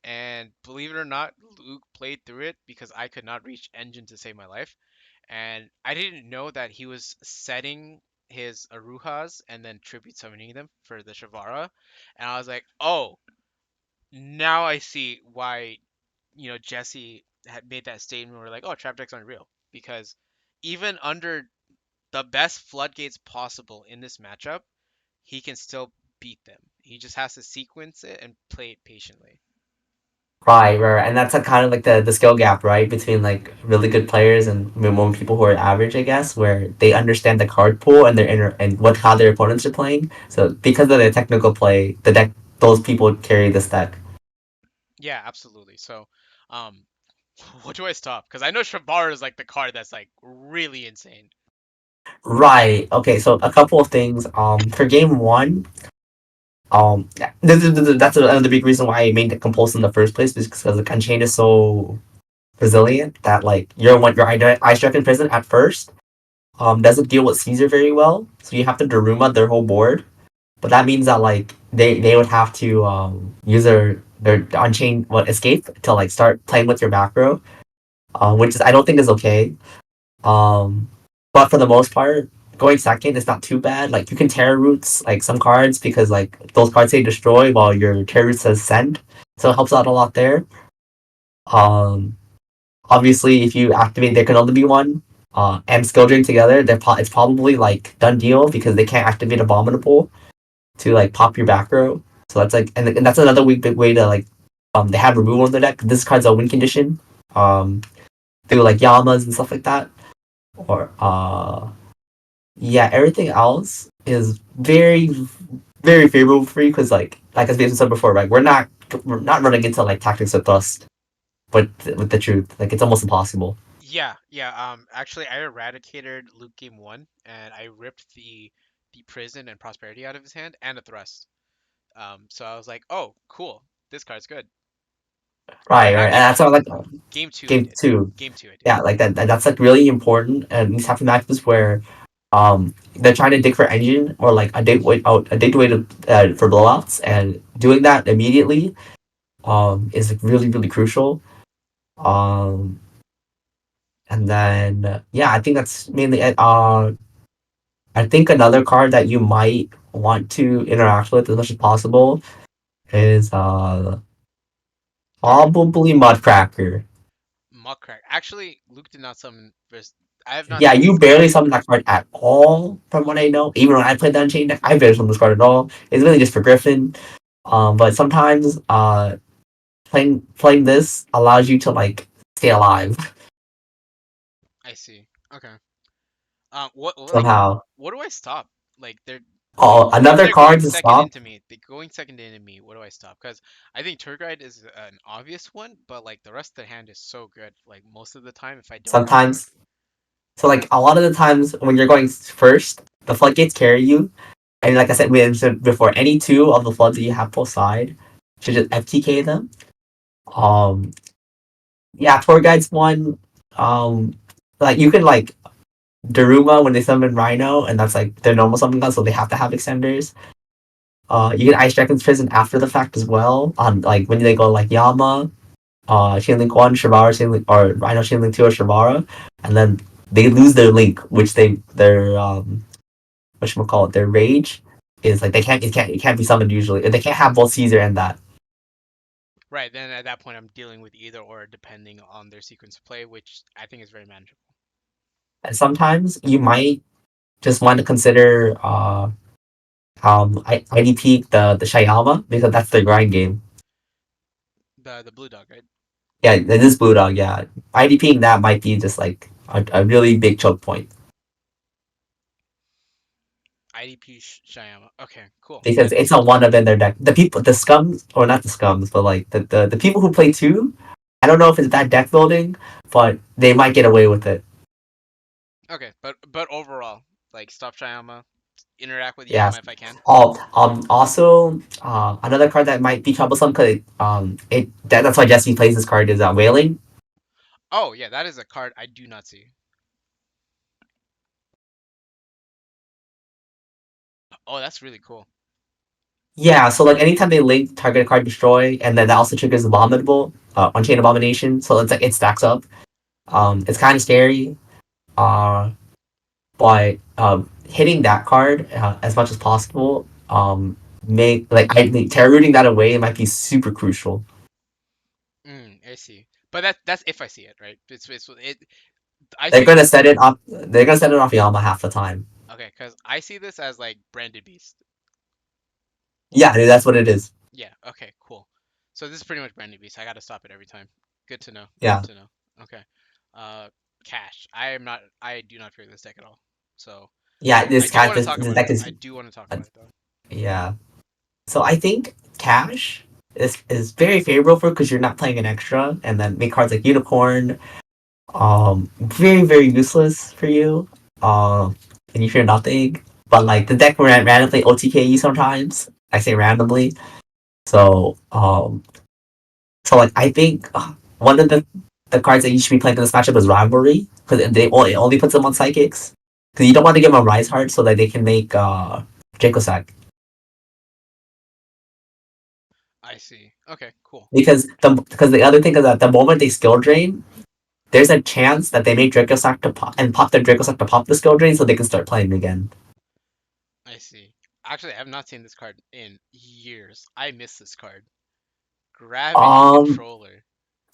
And believe it or not, Luke played through it because I could not reach Engine to save my life. And I didn't know that he was setting his Aruhas and then tribute summoning them for the Shavara. And I was like, oh, now I see why, Jesse had made that statement where like, oh, trap decks aren't real. Because even under the best floodgates possible in this matchup, he can still beat them. He just has to sequence it and play it patiently. Right, right, right. And that's a kind of like the skill gap, right, between like really good players and more people who are average, I guess, where they understand the card pool and their inner and what how their opponents are playing. So because of their technical play, the deck those people carry this deck. Yeah, absolutely. So, um, what do I stop? Because I know Shabar is like the card that's like really insane. Right. Okay. So a couple of things. For game one, that's another big reason why I made the compulsion in the first place, is because like Unchained is so resilient that like your eye struck in prison at first doesn't deal with Caesar very well, so you have to Daruma their whole board. But that means that like they would have to use their Unchained escape to like start playing with your back row, which is I don't think is okay. Um, but for the most part, going second is not too bad. Like you can Terror Roots like some cards because like those cards say destroy while your Terror Root says send, so it helps out a lot there. Um, Obviously, if you activate there can only be one, and skill drain together, it's probably like done deal because they can't activate Abominable to like pop your back row. So that's like, and that's another big way to like, they have removal in their deck. This card's a win condition, um, through like Yamas and stuff like that. Or yeah, everything else is very favorable for you because like as Jason said before, right? We're not running into like tactics of thrust, but with the truth, like it's almost impossible. Yeah, yeah. Actually, I eradicated Luke game one, and I ripped the prison and prosperity out of his hand and a thrust. So I was like, oh, cool, this card's good. Right, right, Not and game that's one. how like Game two, I game did. two. Game two, I did. Yeah, like that's like really important, and these type of matches where they're trying to dig for engine or like a dig way to for blowouts, and doing that immediately is like really crucial. Um, and then yeah, I think that's mainly it. I think another card that you might want to interact with as much as possible is probably Mudcracker. Muckcrack. Actually, Luke did not summon. I have not Yeah, seen you this barely summon. summon that card at all, from what I know. Even when I played the Unchained deck, I barely summon this card at all. It's really just for Griffin. But sometimes playing this allows you to like stay alive I see. Okay. Like somehow. what do I stop? Like Oh, if another they're going card to second stop. into me, they going second into me. What do I stop? Because I think Turgide is an obvious one, but like the rest of the hand is so good. Like most of the time, if I don't have it, Sometimes, so like a lot of the times when you're going first, the floodgates carry you. And like I said, we mentioned before, any two of the floods that you have pull side should just FTK them. Um, yeah, tour guides one. Um, like you can like Daruma when they summon Rhino, and that's like their normal summon gun, so they have to have extenders. You can Ice Dragon's Prison after the fact as well. On like when they go like Yama, Chainlink One, Shibara, Chainlink or Rhino Chainlink Two or Shibara, and then they lose their link, which their whatchamacallit, their rage is like it can't be summoned usually. They can't have both Caesar and that. right? Then at that point, I'm dealing with either or depending on their sequence of play, which I think is very manageable. And sometimes you might just want to consider IDP the Shayama because that's the grind game. The blue dog, right? Yeah, it is Blue Dog, yeah. IDPing that might be just like a really big choke point. IDP Shyama. Okay, cool. Because it's a one of in their deck. The people, the scums, or not the scums, but like the people who play two, I don't know if it's that deck building, but they might get away with it. Okay, but overall, like stop Shyama, interact with Yeah. Yama if I can. Also, another card that might be troublesome because that's why Jesse plays this card is Wailing. Oh yeah, that is a card I do not see. Oh, that's really cool. Yeah, so like anytime they link target card destroy, and then that also triggers Abominable, on chain abomination. So it's like it stacks up. It's kind of scary. Uh, but hitting that card as much as possible make like I think terror rooting that away might be super crucial. I see. But that's if I see it, right? It's it. I They're see gonna this. set it up. They're gonna set it off Yama half the time. Okay, because I see this as like branded beast. Yeah, dude, that's what it is. Yeah. Okay. Cool. So this is pretty much branded beast. I gotta stop it every time. Good to know. Good Yeah, to know. Okay. Uh, cash. I am not. I do not fear this deck at all. So yeah. I do want to talk This about deck it. is I do want to talk uh, about it though. yeah. So I think cash. is very favorable for because you're not playing an extra, and then make cards like Unicorn, very very useless for you. And you fear nothing. But like the deck randomly OTK you sometimes. I say randomly. So so like I think one of the cards that you should be playing in this matchup is Rivalry because it only puts them on psychics. Because you don't want to give them Rise Heart so that they can make Dracosack. I see. Okay, cool. Because the other thing is that the moment they skill drain, there's a chance that they make Dracosack to pop and pop their Dracosack to pop the skill drain so they can start playing again. I see. Actually, I have not seen this card in years. I miss this card. Gravity Um, Controller.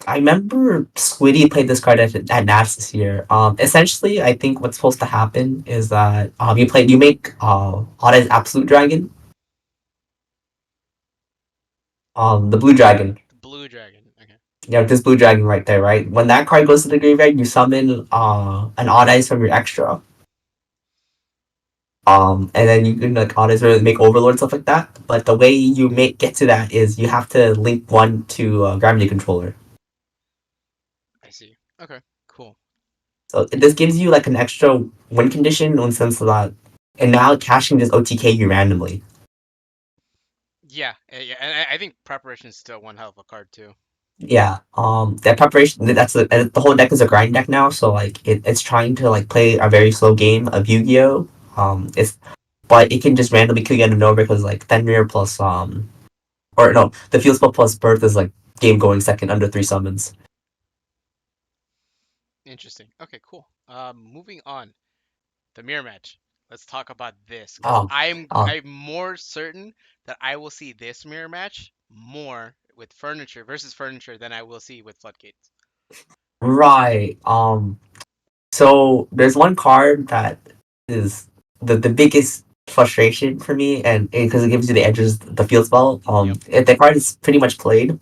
I remember Squiddy played this card at Nats this year. Essentially, I think what's supposed to happen is that you make Otta's Absolute Dragon, the blue dragon. The Blue Dragon. Okay. You have this blue dragon right there, right? When that card goes to the graveyard, you summon an Odd Eyes from your extra. And then you can like honestly make overlord stuff like that. But the way you make get to that is you have to link one to gravity controller. I see. Okay, cool. So this gives you like an extra win condition in the sense that, and now caching this OTK you randomly. Yeah, yeah, and I think preparation is still one hell of a card too. Yeah. That preparation the whole deck is a grind deck now. So like it's trying to like play a very slow game of Yu-Gi-Oh. It's but it can just randomly kill you out of nowhere because like Fenrir plus or no the field spell plus birth is like game going second under three summons. Interesting. Okay, cool. Moving on. The mirror match. Let's talk about this because Um, I'm more certain that I will see this mirror match more with furniture versus furniture than I will see with floodgates. right. So there's one card that is the biggest frustration for me, and because it gives you the edges, the field spell. Yep. If the card is pretty much played,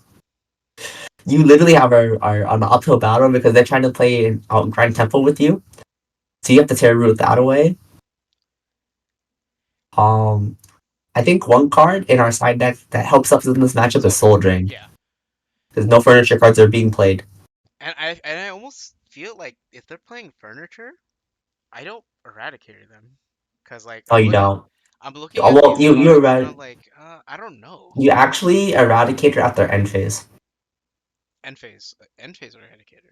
you literally are on an uphill battle because they're trying to play in grind tempo with you. So you have to tear root that away. Um, I think one card in our side deck that helps us in this matchup is Soul Soul Drain. Drain Yeah. because no furniture cards are being played. And I almost feel like if they're playing furniture, I don't eradicate them. Cause like Oh, you don't. I'm looking Oh, at well, these cards and I'm like, I don't know. you actually eradicate her at their end phase. End phase eradicator.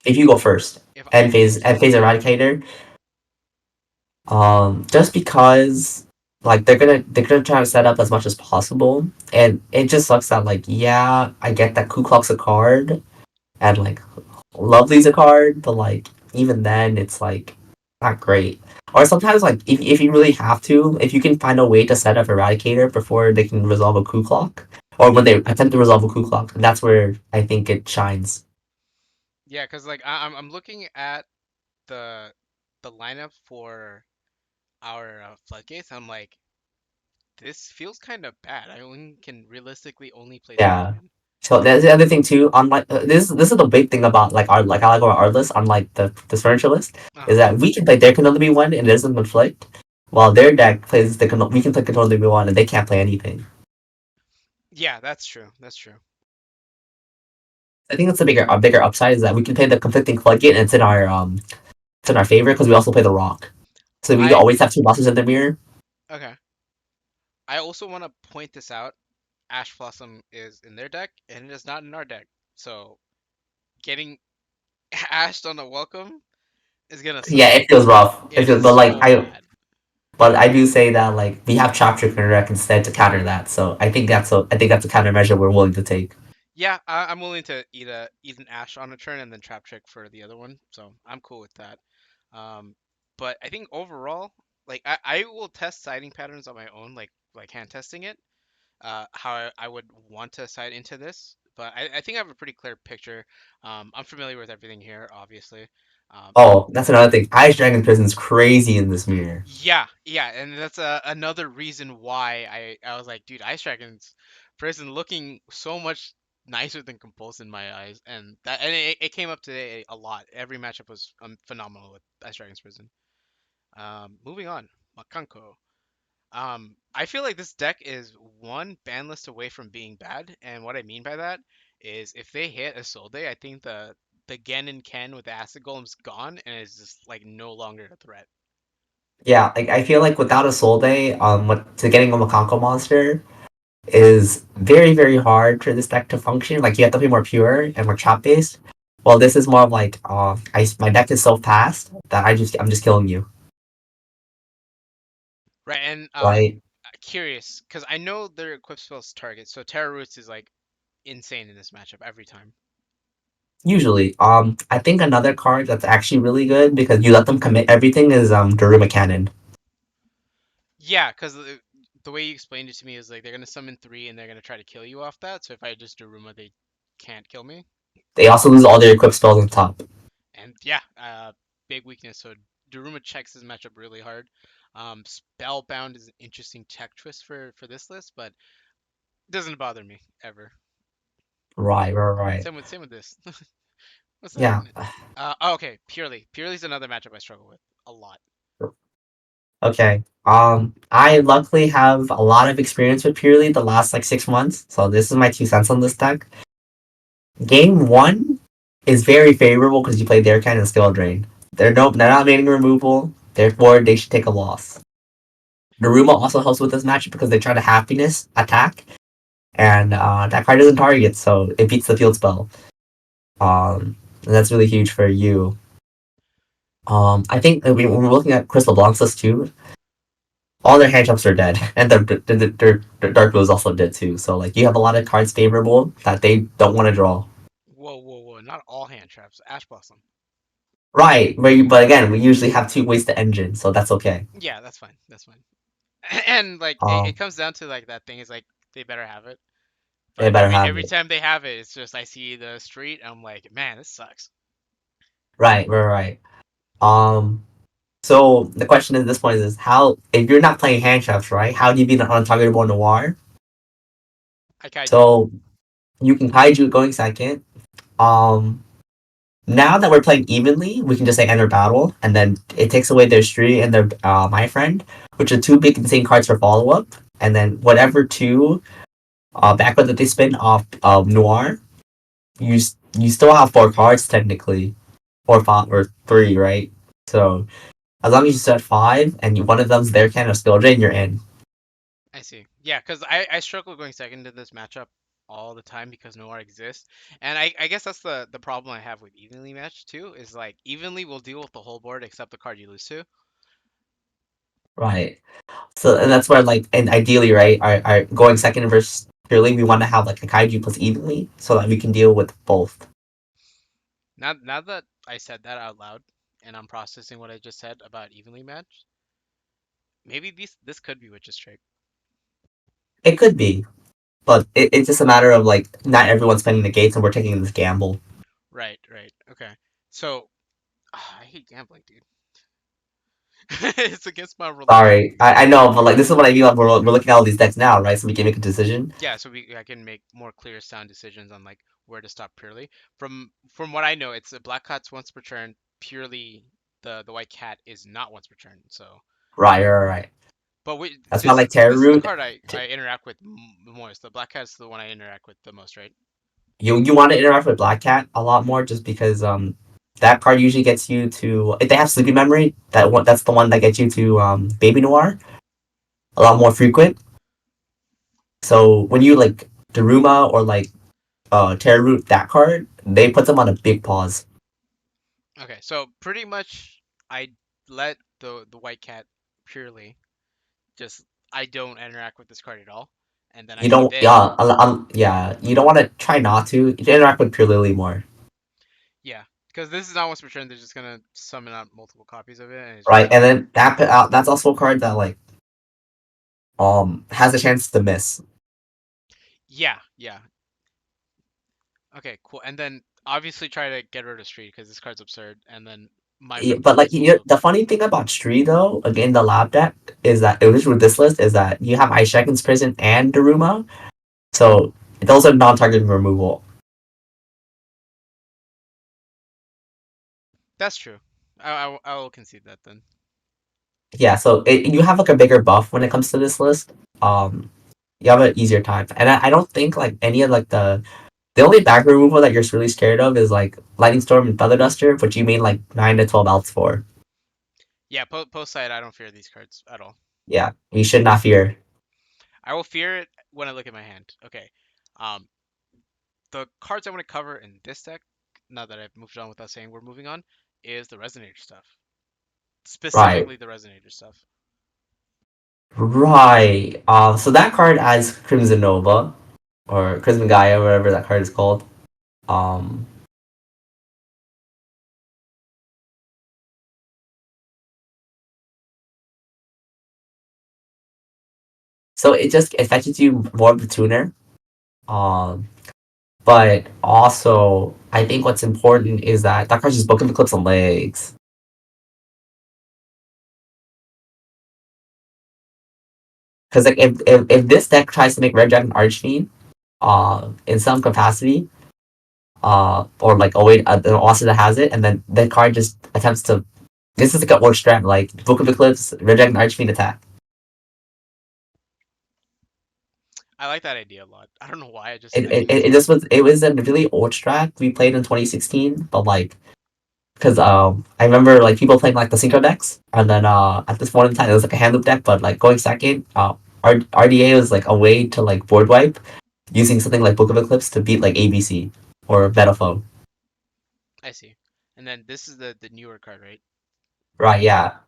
If you go first, If I go end first. phase eradicator. Just because like they're gonna try to set up as much as possible, and it just sucks that like yeah, I get that Ku Klux a card and like Lovely's a card, but like even then it's like not great. Or sometimes like if you really have to, if you can find a way to set up Eradicator before they can resolve a Ku Klux, or when they attempt to resolve a Ku Klux, that's where I think it shines. Yeah, cause like I'm looking at the the lineup for our floodgates. I'm like, this feels kind of bad. I only can realistically only play Yeah. Superman. So that's the other thing too. Unlike this is the big thing about like our like I like our list, unlike the furniture list, is Uh-huh. that we can play there can only be one and it doesn't conflict, while their deck plays we can play can only be one and they can't play anything. Yeah, that's true. That's true. I think that's a bigger upside is that we can play the conflicting floodgate and it's in our favor because we also play the rock, so we I always have two bosses in the mirror. okay. I also want to point this out. Ash Blossom is in their deck and it is not in our deck. So getting ashed on a welcome is gonna Yeah, suck. it feels rough. It is But like so bad. I do say that like we have Chop Trick in our deck instead to counter that. So I think that's a countermeasure we're willing to take. Yeah, I'm willing to eat an Ash on a turn and then trap trick for the other one. So I'm cool with that. Um, but I think overall, like I will test siding patterns on my own, like hand testing it. How I would want to side into this. But I think I have a pretty clear picture. I'm familiar with everything here, obviously. Um, Oh, that's another thing. Ice Dragon Prison's crazy in this mirror. yeah, yeah, and that's another reason why I was like, dude, Ice Dragon's prison looking so much nicer than Compulse in my eyes, and it came up today a lot. Every matchup was phenomenal with Ice Dragon's prison. Moving on, Makanko. I feel like this deck is one ban list away from being bad, and what I mean by that is if they hit a Soul Day, I think the Gen and Ken with the Acid Golem's gone and is just like no longer a threat. Yeah, like I feel like without a Soul Day, to getting a Makanko monster is very very hard for this deck to function. Like you have to be more pure and more trap based. Well, this is more of like, my deck is so fast that I'm just killing you, Right, and right? curious because I know their equip spells target, so Terra Roots is like insane in this matchup every time. Usually, I think another card that's actually really good because you let them commit everything is Daruma Cannon. Yeah, because the way you explained it to me is like they're gonna summon three and they're gonna try to kill you off that. So if I just Daruma, they can't kill me. They also lose all their equip spells on top. And yeah, big weakness. So Daruma checks his matchup really hard. Spellbound is an interesting tech twist for this list, but doesn't bother me ever. Right, right, right. Same with this. What's that? Yeah. Oh, okay, Purely. Purely's another matchup I struggle with a lot. Okay. I luckily have a lot of experience with Purely the last like 6 months, so this is my 2 cents on this deck. Game one is very favorable because you play their kind of skill drain. They're not making removal, therefore they should take a loss. Naruma also helps with this matchup because they try to happiness attack, and that card doesn't target, so it beats the field spell. And that's really huge for you. I think when we're looking at Crystal Blancs too, all their hand traps are dead, and their Dark Blue is also dead too. So like you have a lot of cards favorable that they don't want to draw. Whoa, whoa, whoa! Not all hand traps. Ash Blossom. Right, but again, we usually have two ways to engine, so that's okay. Yeah, that's fine. That's fine. And like it Um, comes down to like that thing is like they better have it. they But better have every it. time they have it, it's just I see the street. I'm like, man, this sucks. Right, right, right. Um, so the question at this point is how if you're not playing hand traps, right? How do you beat an untargetable noir? I kaiju. So you can kaiju going second. Um, Now that we're playing evenly, we can just say enter battle, and then it takes away their street and their my friend, which are two big insane cards for follow up, and then whatever two backward that they spin off noir, you still have four cards technically, or five or three, right? So as long as you set five and one of them's their kind of skill drain, you're in. I see. Yeah, because I struggle going second in this matchup all the time because Noir exists, and I guess that's the problem I have with evenly matched too. Is like evenly will deal with the whole board except the card you lose to. Right. So and that's where like and ideally, right, our going second versus purely we want to have like a kaiju plus evenly so that we can deal with both. Now that I said that out loud, and I'm processing what I just said about evenly matched, maybe this could be Witch's Trick. It could be, but it's just a matter of like not everyone's spending the gates and we're taking this gamble. Right, right. Okay. So I hate gambling, dude. It's against my religion. Sorry, I know, but like this is what I mean. Like, we're looking at all these decks now, right? So we can make a decision. Yeah, so I can make more clear sound decisions on like where to stop purely. From what I know, it's a black cat's once per turn. Purely the white cat is not once per turn. So, Right, right, right. but That's not like Terror this is the Root. card I interact with most. The black cat's the one I interact with the most, right? You want to interact with Black Cat a lot more just because that card usually gets you to if they have Sleepy Memory that's the one that gets you to Baby Noir a lot more frequent. So when you like Daruma or like Terror Root that card, they put them on a big pause. Okay, so pretty much I let the white cat purely just I don't interact with this card at all, and then I You see don't, this. yeah, yeah. You don't want to try not to. You interact with Pure Lily more, Yeah, because this is not once per turn. They're just gonna summon out multiple copies of it, and it's right? just And then that's also a card that like has a chance to miss. yeah, yeah. Okay, cool. And then obviously try to get rid of Street because this card's absurd, and then my Yeah, friend but like Focus also. the funny thing about Stree though, again the lab deck is that at least with this list is that you have Ice Dragon's Prison and Daruma, so those are non-target removal. That's true. I will concede that then. yeah, so you have like a bigger buff when it comes to this list. Um, you have an easier time, and I don't think like any of like the only back removal that you're really scared of is like lightning storm and feather duster, which you made like 9 to 12 outs for. Yeah, post side, I don't fear these cards at all. Yeah, you should not fear. I will fear it when I look at my hand. Okay. Um, the cards I want to cover in this deck, now that I've moved on without saying we're moving on, is the resonator stuff. Right, Specifically the resonator stuff. right. So that card adds Crimson Nova or Crimson Gaia, whatever that card is called. Um, so it just it fetches you more of the tuner. Um, but also I think what's important is that that card's just booking the clips on legs. Because like if this deck tries to make Red Dragon Archfiend, in some capacity, or like oh wait, an Austin that has it, and then the card just attempts to. This is like an old strat, like Book of Eclipse, Red Dragon Archfiend attack. I like that idea a lot. I don't know why. It, I it, think it's it fun. just was it was a really old strat we played in 2016, but like because I remember like people playing like the synchro decks, and then at this point in time it was like a hand loop deck, but like going second, RDA was like a way to like board wipe using something like Book of Eclipse to beat like ABC or Metalfoam. I see. And then this is the newer card, right? Right, yeah.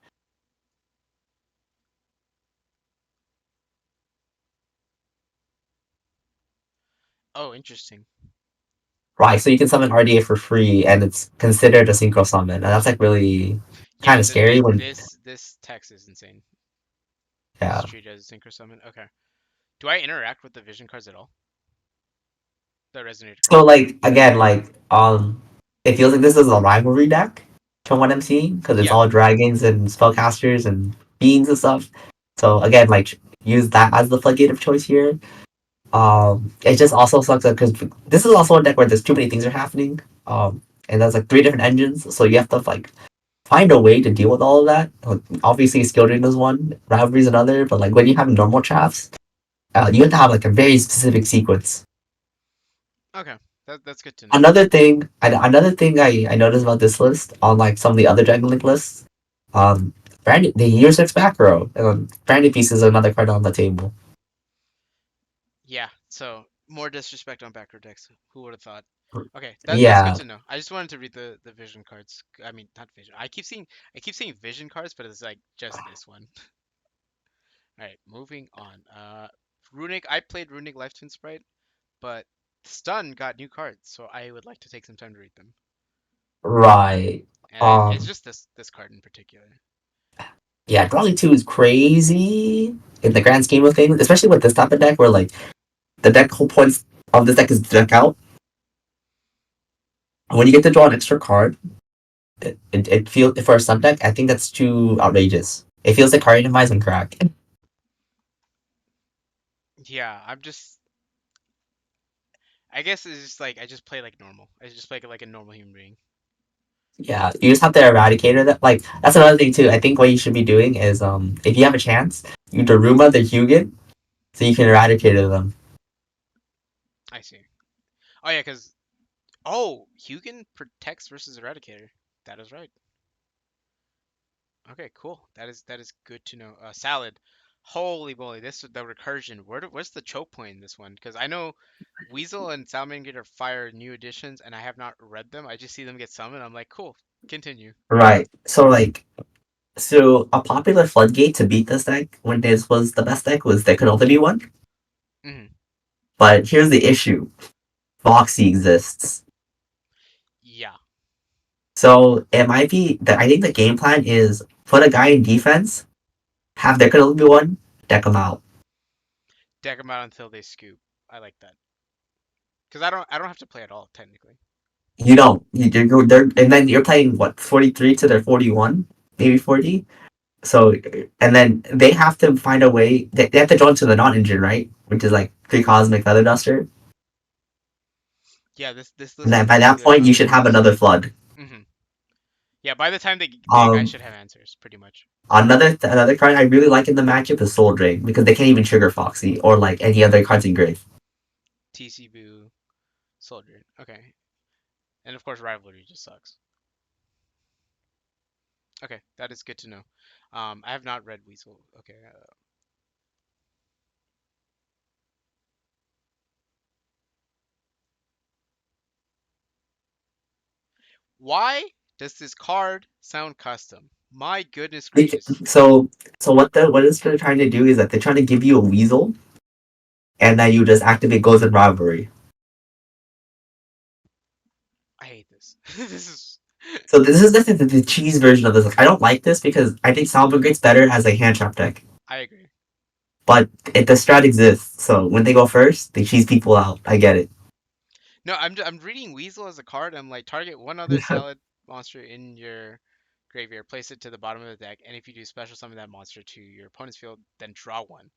Oh, interesting. Right, so you can summon RDA for free and it's considered a synchro summon. And that's like really kind Yeah, of scary when this text is insane. This is yeah. treated as a synchro summon. Okay. Do I interact with the vision cards at all? The resonator So cards. like again, like it feels like this is a rivalry deck from what I'm seeing because it's Yeah, all dragons and spellcasters and beings and stuff. So again, like use that as the floodgate of choice here. It just also sucks because this is also a deck where there's too many things are happening. And there's like three different engines, so you have to like find a way to deal with all of that. Like, obviously, skill drain is one, rivalry is another, but like when you have normal traps, you have to have like a very specific sequence. okay. That's good to know. Another thing I noticed about this list on like some of the other Dragon Link lists, um, branded the year six back row, branded piece is another card on the table. Yeah, so more disrespect on backer decks. Who would have thought? Okay, that's good Yeah, to know. I just wanted to read the vision cards. I mean, not vision. I keep seeing vision cards, but it's like just this one. All right, moving on. Runic. I played Runic Life Twin Sprite, but Stun got new cards, so I would like to take some time to read them. right. And it's Um, just this card in particular. yeah, Brawly 2 is crazy in the grand scheme of things, especially with this type of deck where like the deck whole points of this deck is to deck out. When you get to draw an extra card, it feels for a sub deck, I think that's too outrageous. It feels like card demise and crack. Yeah, I guess it's just like I just play like normal. I just play like a normal human being. Yeah, you just have to eradicate it. Like that's another thing too. I think what you should be doing is if you have a chance, you Daruma the Hugin so you can eradicate them. I see. Oh yeah, because oh, Hugin protects versus Eradicator. That is right. Okay, cool. That is good to know. Salad. Holy moly, this the recursion. Where's the choke point in this one? Because I know Weasel and Salamander fire new additions, and I have not read them. I just see them get summoned. I'm like, cool. Continue. Right. So a popular floodgate to beat this deck when this was the best deck was there could only be one. Hmm. But here's the issue: Foxy exists. Yeah, So it might be that I think the game plan is put a guy in defense, have there could only be one, deck him out. deck them out until they scoop. I like that. Because I don't have to play at all technically. You don't. They're, and then you're playing what 43 to their 41, maybe 40. So and then they have to find a way. They have to draw into the non-engine, right? Which is like three cosmic feather duster. Yeah, this And list then in by that particular is point, you non should have duelist. another flood. Hmm. Yeah, by the time they dig, I Um, should have answers pretty much. another card I really like in the matchup is Soul Drain because they can't even trigger Foxy or like any other cards in grave. TC Boo, Soldier. Okay, and of course Rivalry just sucks. Okay, that is good to know. I have not read Weasel. Okay, why does this card sound custom? My goodness gracious. So what it's trying to do is that they're trying to give you a Weasel, and then you just activate Goes in Rivalry. I hate this. This is. So this is the cheese version of this. Like, I don't like this because I think Salmon Grate's better as a hand trap deck. I agree. But the strat exists, so when they go first, they cheese people out. I get it. No, I'm reading Weasel as a card. I'm like target one other salad monster in your graveyard, place it to the bottom of the deck, and if you do special summon that monster to your opponent's field, then draw one.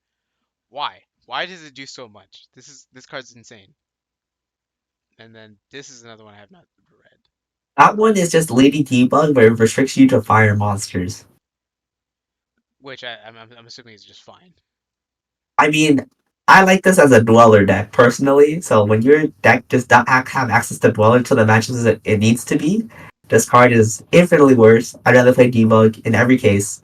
Why? Why does it do so much? This card's insane. And then this is another one I have not read. That one is just Lady Debug, where it restricts you to fire monsters. Which I'm assuming is just fine. I mean, I like this as a Dweller deck personally. So when your deck does not have access to Dweller to the matches that it needs to be, this card is infinitely worse. I'd rather play Debug in every case.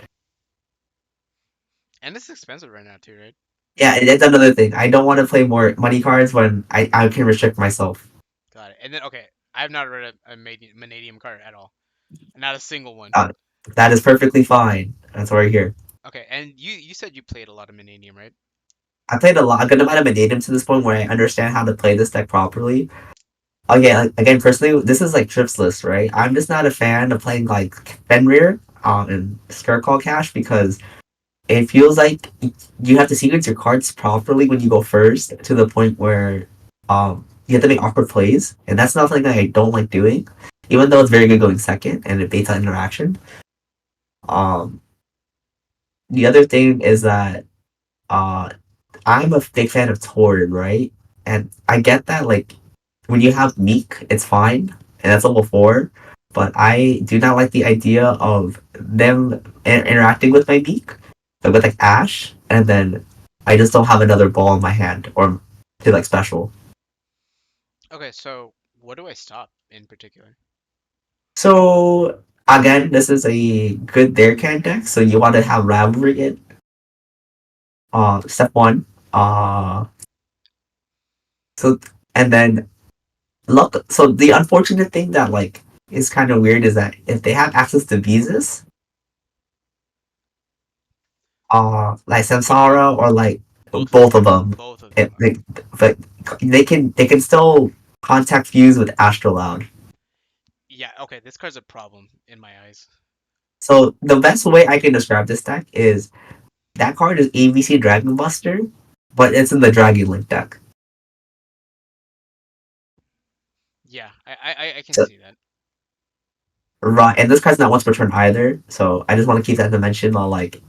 And it's expensive right now too, right? Yeah, it's another thing. I don't want to play more money cards when I can restrict myself. Got it. And then okay, I have not read a Vanadium card at all. Not a single one. Uh, that is perfectly fine. That's why we're here. Okay, and you said you played a lot of Vanadium, right? I played a good amount of Manadim to this point where I understand how to play this deck properly. Again, personally, this is like Trips list, right? I'm just not a fan of playing like Fenrir and Skirt Call Cash because it feels like you have to sequence your cards properly when you go first to the point where you have to make awkward plays, and that's not something that I don't like doing, even though it's very good going second and it baits out interaction. Um, the other thing is that uh, I'm a big fan of Tord, right? And I get that like when you have Meek, it's fine, and that's level 4. But I do not like the idea of them interacting with my Meek, like with like Ash, and then I just don't have another ball in my hand or to like special. Okay, so what do I stop in particular? So again, this is a good there can deck, so you want to have Ravelry in. Step one. Uh, so and then look. So the unfortunate thing that like is kind of weird is that if they have access to visas, like Which one? Samsara or like Both of both them. of them. Both of them. It, Okay. they, but they can still contact fuse with Astroloud. Yeah, okay, this card's a problem in my eyes. So the best way I can describe this deck is that card is ABC Dragon Buster, but it's in the Dragon Link deck. Yeah, I can So see that. right, and this card's not once per turn either. So I just want to keep that in mention. While like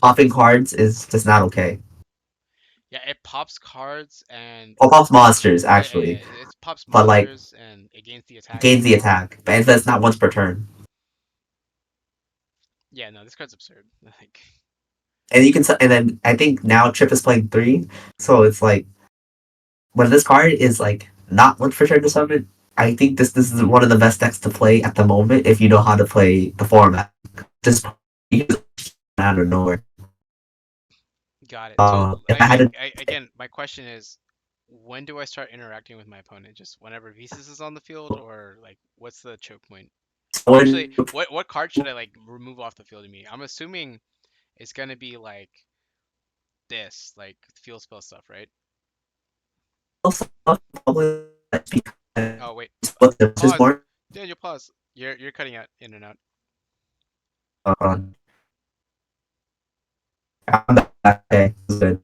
popping cards is just not okay. Yeah, it pops cards and Well, pops monsters yeah, actually, it pops but like monsters and it gains the attack gains the too. attack, but it's not once per turn. Yeah, no, this card's absurd. Like, And you can and then I think now Trip is playing 3, so it's like when this card is like not once per turn to summon. I think this is one of the best decks to play at the moment if you know how to play the format. Just out of nowhere. got it. So If I had to, again, my question is, when do I start interacting with my opponent? Just whenever Visas is on the field, or like, what's the choke point? Actually, when what card should I like remove off the field to me? I'm assuming it's gonna be like this, like field spell stuff, right? probably Oh wait, because just pause. more. Daniel, pause. You're cutting out in and out. Uh, I'm back. Okay, good.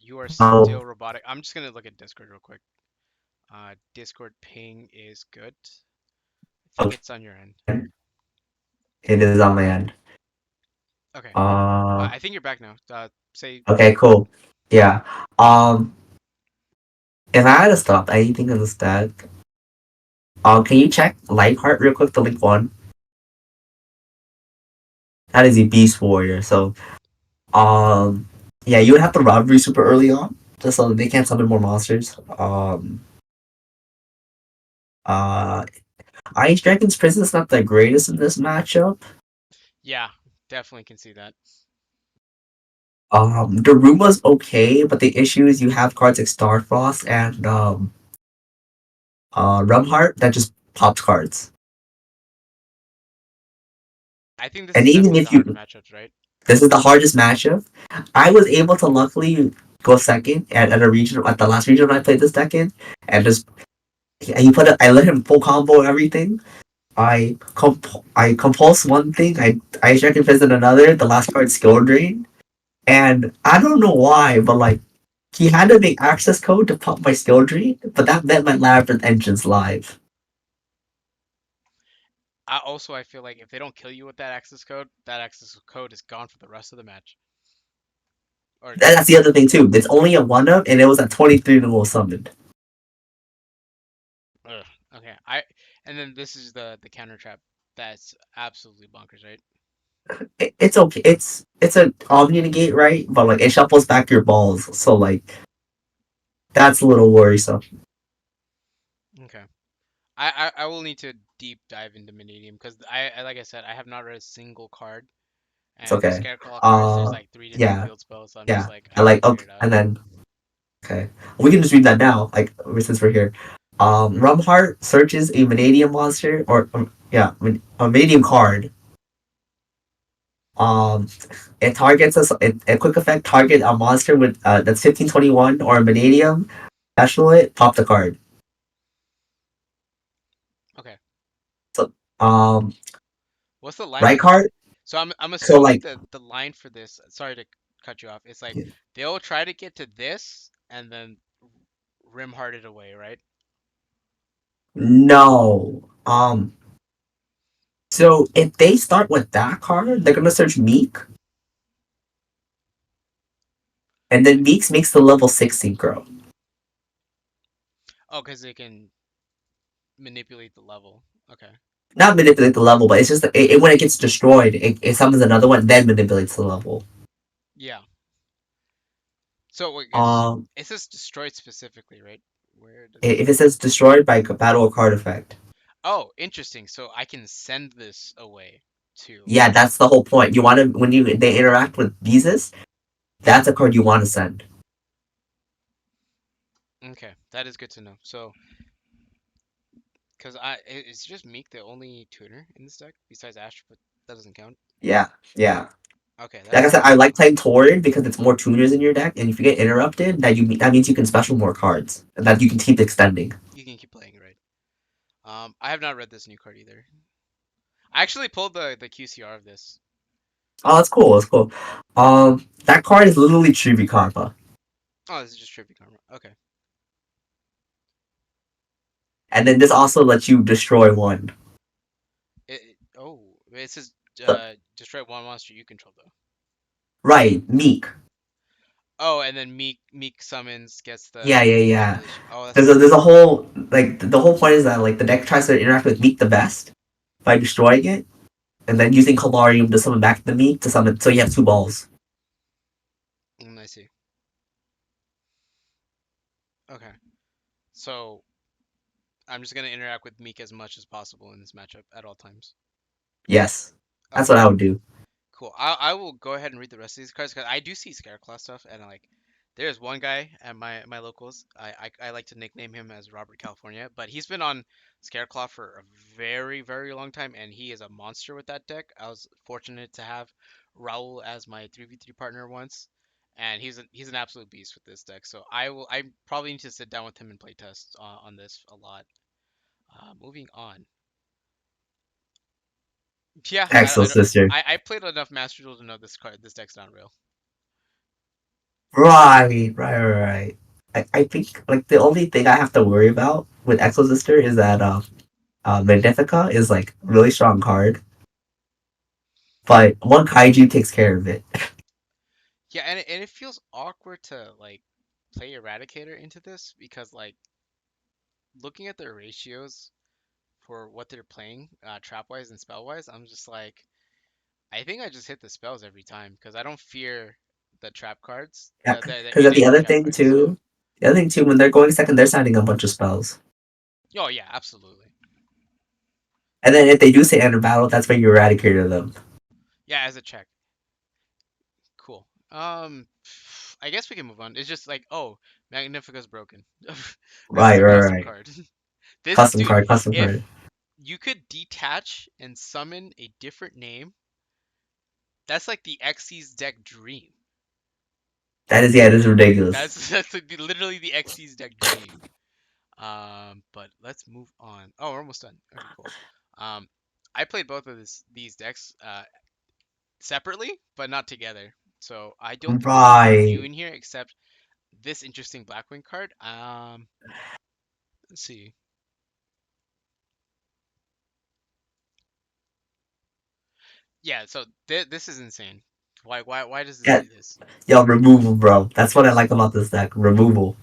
You are Now, still robotic. I'm just gonna look at Discord real quick. Discord ping is good. I think it's on your end. it is on my end. Okay. Uh, I think you're back now. Say okay, cool. Yeah. Um, if I had to stop anything in this deck, can you check Lightheart real quick? The link one. That is a beast warrior. So um yeah, you would have to robbery super early on, just so that they can't summon more monsters. Uh Ice Dragon's Prison is not the greatest in this matchup. Yeah, definitely can see that. Daruma's okay, but the issue is you have cards like Starfrost and Rumheart that just pops cards. I think this And is even definitely the if hard you matchups, right? this is the hardest matchup, I was able to luckily go second at a regional at the last regional I played this deck in, and just I let him full combo everything. I compulse one thing, I check if in another, the last card skill drain. And I don't know why, but like he had to make access code to pump my skill tree, but that meant my labyrinth engine's live. I feel like if they don't kill you with that access code is gone for the rest of the match. Or That's the other thing too. It's only a one up, and it was at 23 to summoned. ugh, okay, I and then this is the counter trap. That's absolutely bonkers, right? It's okay. It's an omni negate, right? But like it shuffles back your balls, so like that's a little worrisome. Okay. I will need to deep dive into Minidium because I like I said I have not read a single card, It's and the okay. Scareclaw cards there's like three different Yeah, field spells, so I'm just yeah. like I I gotta like figure okay, it out. and then okay, we can just read that now. Like since we're here, Rumheart searches a Vanadium monster, or yeah, a Vanadium card. Um, it targets us. A quick effect target a monster with that's 1521 or a Vanadium. Special it. Pop the card. Okay, So um, what's the line right for this? card. So I'm So assuming like the line for this. Sorry to cut you off. It's like yeah. they'll try to get to this and then rim heart it away, right? No. So if they start with that card, they're gonna search Meek, and then Meeks makes the level 6 synchro. Oh, because they can manipulate the level. Okay. Not manipulate the level, but it's just when it gets destroyed, it summons another one, then manipulates the level. Yeah. So wait, Um, it says destroyed specifically, right? Where does it if it say? says destroyed by battle or card effect, Oh, interesting. So I can send this away too. yeah, that's the whole point. You want to when you they interact with Beezus, that's a card you want to send. Okay, that is good to know. So, because is just Meek the only tuner in this deck besides Ash, but that doesn't count. Yeah, yeah. Okay, Like I that's said, I like playing Torrid because it's more tuners in your deck, and if you get interrupted, that means you can special more cards, and that you can keep extending. you can keep playing, right? I have not read this new card either. I actually pulled the QCR of this. Oh, that's cool. That's cool. That card is literally Chibi-Karma, Oh, this is just Trippy Karma. Okay. and then this also lets you destroy one. Oh, it says So- destroy one monster you control though. right, Meek. Oh, and then Meek summons gets Yeah, the yeah, yeah. manipulation. Oh, that's There's a sick. whole like the whole point is that like the deck tries to interact with Meek the best by destroying it, and then using Colarium to summon back the Meek to summon. So you have two balls. I see. Okay. So I'm just gonna interact with Meek as much as possible in this matchup at all times. Yes, that's Okay. what I would do. Cool. I will go ahead and read the rest of these cards because I do see Scareclaw stuff and like there's one guy at my locals. I like to nickname him as Robert California, but he's been on Scareclaw for a very long time and he is a monster with that deck. I was fortunate to have Raul as my 3v3 partner once and he's an absolute beast with this deck. So I probably need to sit down with him and play test on this a lot. Moving on. Yeah, Excellent, sister. I played enough Master Duel to know this deck's not real. Right. I think like the only thing I have to worry about with Exo Sister is that Magnifica is like a really strong card, but one kaiju takes care of it. Yeah, and it feels awkward to like play Eradicator into this because like looking at their ratios for what they're playing, trap wise and spell wise, I'm just like I think I just hit the spells every time because I don't fear the trap cards, Yeah, the because the enable other trap thing cards. Yeah. too, the other thing too, when they're going second, they're signing a bunch of spells. Oh yeah, absolutely. And then if they do say enter battle, that's when you eradicate them. Yeah, as a check. Cool. I guess we can move on. It's just like, oh, Magnifica's broken. This is Right, a right, custom right. card. This Custom dude, card, custom if card. you could detach and summon a different name, that's like the Xyz deck dream. That is, yeah, it is ridiculous. That's like literally the Xyz deck dream. But let's move on. Oh, we're almost done. Okay, cool. Um, I played both of these decks separately, but not together. So I don't think there's anything new Right. in here except this interesting Blackwing card. Let's see. Yeah, so this is insane. Why does this Yeah, do this? yo, removal, bro. That's what I like about this deck. Removal.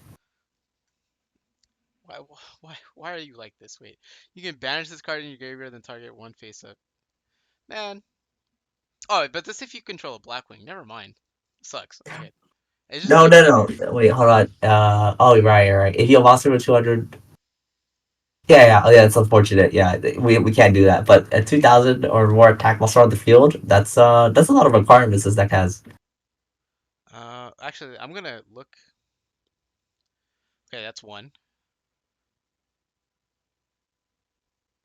Why why are you like this? Wait, you can banish this card in your graveyard, then target one face up. Man. Oh, but this if you control a Blackwing. Never mind. Sucks. Okay. It's just No, giving me no, no. Wait, hold on. Oh, right, right. If you have lost over 200. Yeah, yeah, oh, yeah, it's unfortunate. Yeah, we can't do that. But at 2,000 or more attack while on the field, that's a lot of requirements this deck has. actually I'm gonna look. Okay, that's one.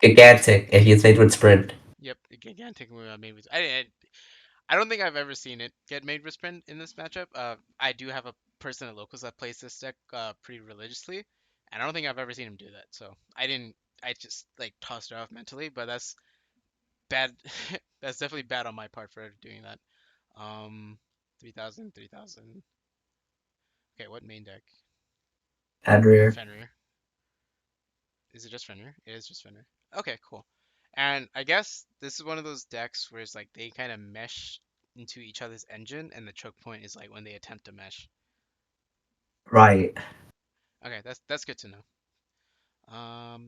Gigantic if he's made with sprint. Yep, the gigantic move I made with I don't think I've ever seen it get made with sprint in this matchup. I do have a person at locals that plays this deck pretty religiously, and I don't think I've ever seen him do that. So I didn't. I just like tossed it off mentally, but that's bad. That's definitely bad on my part for doing that. 3,000, 3,000. Okay, what main deck? And rear. Fenrir. Is it just Fenrir? It is just Fenrir. Okay, cool. And I guess this is one of those decks where it's like they kind of mesh into each other's engine, and the choke point is like when they attempt to mesh. Right. Okay, that's good to know.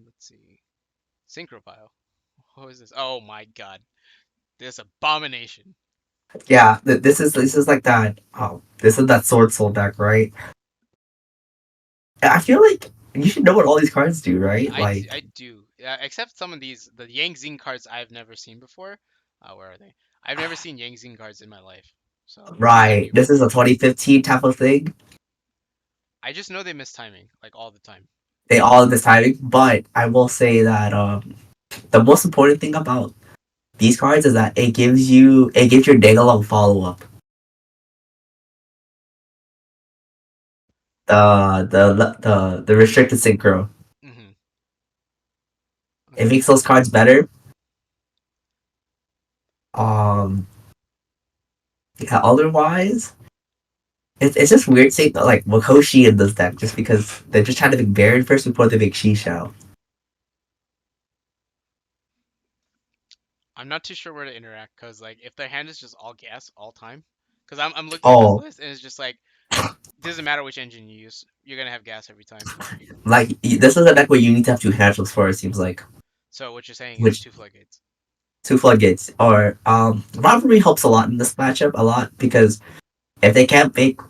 Let's see. Synchropile. What is this? Oh my god. This abomination. Yeah, this is like that. Oh, this is that sword soul deck, right? I feel like you should know what all these cards do, right? I Like, do. Except some of these, the Yang Zing cards I've never seen before. Where are they? I've never seen Yang Zing cards in my life. So these are right. new This for is me. a 2015 type of thing. I just know they miss timing, like all the time. They all have this timing, but I will say that the most important thing about these cards is that it gives your Dangalong follow up. The restricted synchro. Hmm. It Okay, makes those cards better. Um, yeah, otherwise, it's just weird seeing like Wakoshi in this deck just because they're just trying to make Baron first before they make Shisha. I'm not too sure where to interact because like if their hand is just all gas all time, because I'm looking at this Oh, list and it's just like doesn't matter which engine you use, you're gonna have gas every time. like this is a deck where you need to have two handles for it seems like, So what you're saying is which two floodgates. two floodgates or rivalry helps a lot in this matchup a lot because if they can't make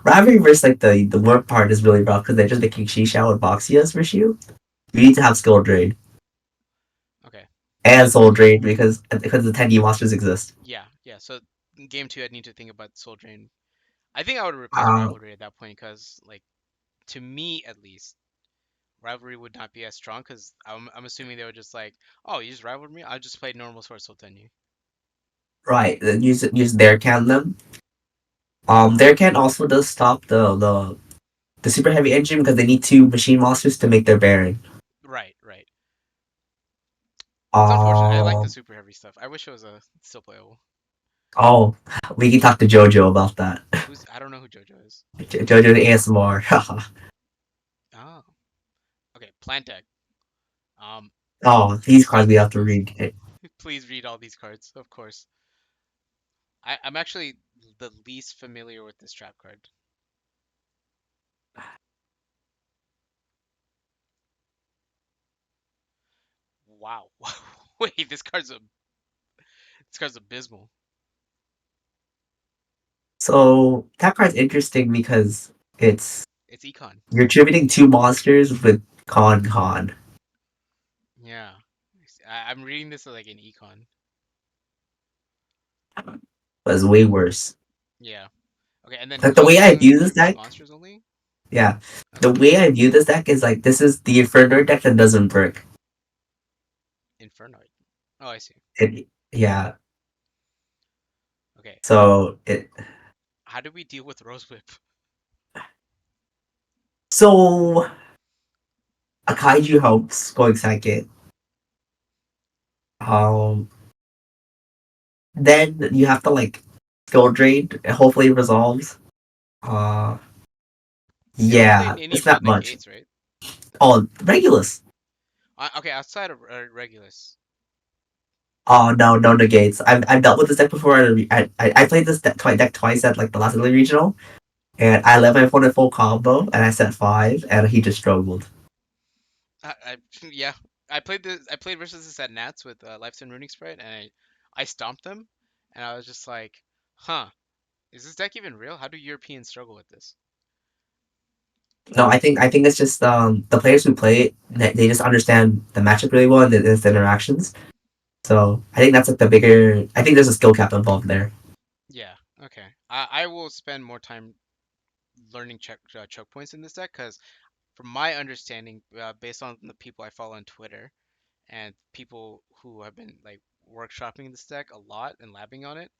rivalry versus like the work part is really rough because they're just making Shisha and Boxias for you. You need to have skill drain Okay, and but soul drain because the 10 monsters exist. yeah, yeah. So in game two, I'd need to think about Soul Drain. I think I would replace Uh, Rivalry at that point because like to me at least, Rivalry would not be as strong because I'm assuming they were just like, oh, you just rivaled me. I'll just play normal Sword Soul Tenyu. right, then use their can them. Their can also does stop the super heavy engine because they need two machine monsters to make their Baron. Right, right. It's unfortunate. I like the Um, super heavy stuff. I wish it was still playable. oh, we can talk to Jojo about that. Who's I don't know who JoJo is. Jojo the ASMR. Oh, okay. Plant deck. Um, Oh, these cards we have to read. please read all these cards, of course. I'm actually the least familiar with this trap card. Wow. Wait, this card's abysmal. So that card's interesting because it's It's econ. you're tributing two monsters with con. Yeah. I'm reading this like in econ. But it's way worse. Yeah. Okay, and then Like the way I conquering view this with deck, monsters only? yeah. The Okay. way I view this deck is like this is the Inferno deck that doesn't brick. Infernoid. Oh, I see. Yeah. Okay. So it How do we deal with Rose Whip? so a kaiju helps going second. Um then you have to like skill drain and hopefully it resolves. Uh They don't play yeah, any it's real not much. negates, right? Oh, Regulus. Okay, outside of Regulus. Oh no, no negates. I've dealt with this deck before. I played this deck twice at like the last Italy regional, and I let my opponent full combo, and I set five, and he just struggled. I yeah. I played versus this at Nats with Lifestone Runic Sprite, and I stomped them, and I was just like, huh, is this deck even real? How do Europeans struggle with this? No, I think it's just the players who play it, they just understand the matchup really well and the interactions. So I think that's like the bigger. I think there's a skill cap involved there. Yeah. Okay. I will spend more time learning choke points in this deck because, from my understanding, based on the people I follow on Twitter and people who have been like workshopping this deck a lot and labbing on it,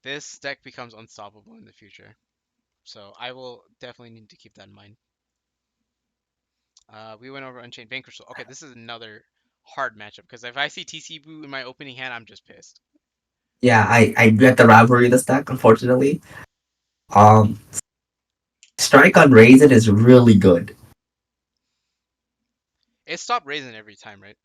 this deck becomes unstoppable in the future. So I will definitely need to keep that in mind. We went over Unchained Vanquish. Okay, this is another hard matchup because if I see TC Boo in my opening hand, I'm just pissed. Yeah, I get the rivalry of this deck. Unfortunately, um, strike on Raisin is really good. It stopped raising every time, right?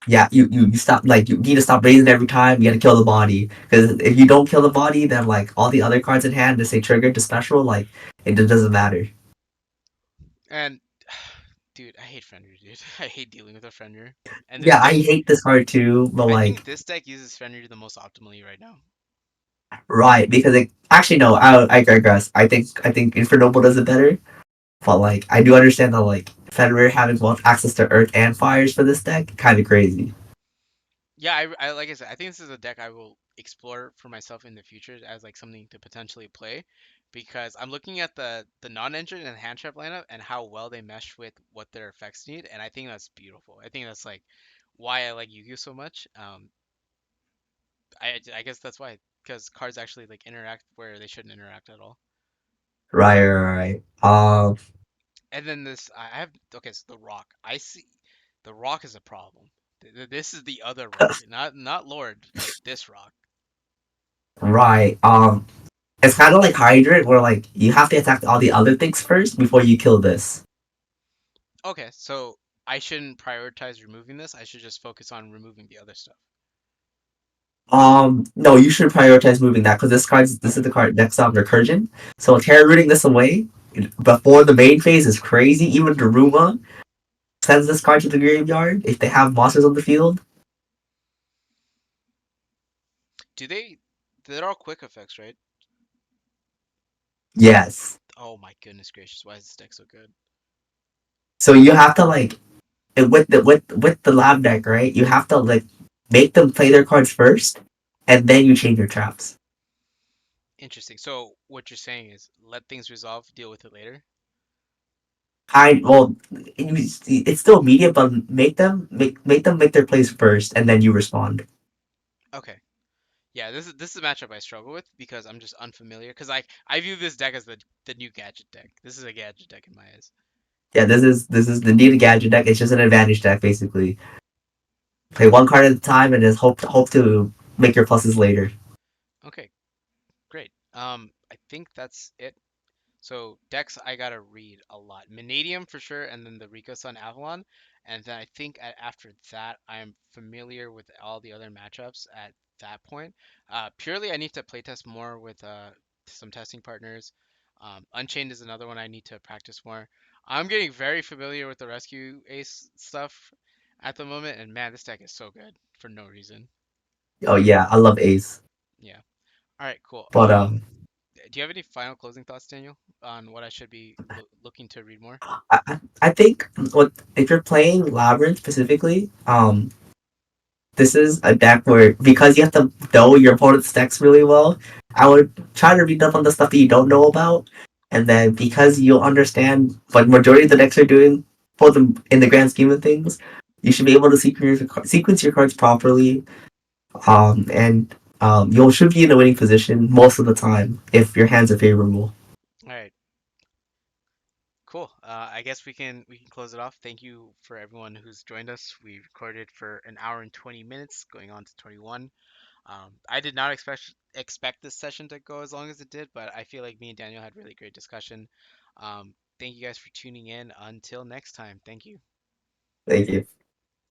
Yeah, you stop like you need to stop raising every time. You gotta kill the body because if you don't kill the body, then like all the other cards in hand, if they trigger to special, like it just doesn't matter. And dude, I hate Fenrir, dude. I hate dealing with a Fenrir. And this Yeah, I deck, hate this card too, but I think like this deck uses Fenrir the most optimally right now. right because it actually no, I digress. I think Infernoble does it better, but like I do understand that like Fenrir having both access to Earth and Fires for this deck kind of crazy. Yeah, I like I said, I think this is a deck I will explore for myself in the future as like something to potentially play, because I'm looking at the non-engine and hand trap lineup and how well they mesh with what their effects need, and I think that's beautiful. I think that's like why I like Yu-Gi-Oh so much. I guess that's why, because cards actually like interact where they shouldn't interact at all. Right. And then this, I have okay, so the Rock. I see the Rock is a problem. This is the other Rock, not Lord. This Rock. Right. It's kind of like Hydrant, where like you have to attack all the other things first before you kill this. Okay, so I shouldn't prioritize removing this. I should just focus on removing the other stuff. No, you should prioritize moving that because this is Okay. the card next on Recursion. So Terra rooting this away before the main phase is crazy. Even Daruma sends this card to the graveyard if they have monsters on the field. Do they? They're all quick effects, right? Yes. Oh my goodness gracious! Why is this deck so good? So you have to like with the lab deck, right? You have to like make them play their cards first, and then you change your traps. Interesting. So what you're saying is let things resolve, deal with it later. Kind well, it's still media, but make them make their plays first, and then you respond. Okay. Yeah, this is a matchup I struggle with because I'm just unfamiliar. Because I view this deck as the new gadget deck. This is a gadget deck in my eyes. Yeah, this is the need a gadget deck. It's just an advantage deck basically. Play one card at a time and just hope to make your pluses later. Okay, great. I think that's it. So decks I gotta read a lot. Vanadium for sure, and then the Rico Sun Avalon, and then I think after that I'm familiar with all the other matchups at that point. Purely I need to playtest more with some testing partners. Unchained is another one I need to practice more. I'm getting very familiar with the Rescue Ace stuff at the moment, and man, this deck is so good for no reason. Oh yeah, I love Ace, Yeah. All right, cool. but Do you have any final closing thoughts, Daniel, on what I should be looking to read more? I think what if you're playing Labyrinth specifically, this is a deck where because you have to know your opponent's decks really well, I would try to read up on the stuff that you don't know about, and then because you'll understand what majority of the decks are doing, for them in the grand scheme of things, you should be able to sequence your cards properly, and you should be in a winning position most of the time if your hands are favorable. All right, cool. I guess we can close it off. Thank you for everyone who's joined us. We recorded for an hour and 20 minutes, going on to 21. I did not expect this session to go as long as it did, but I feel like me and Daniel had really great discussion. Thank you guys for tuning in. Until next time, thank you. Thank you.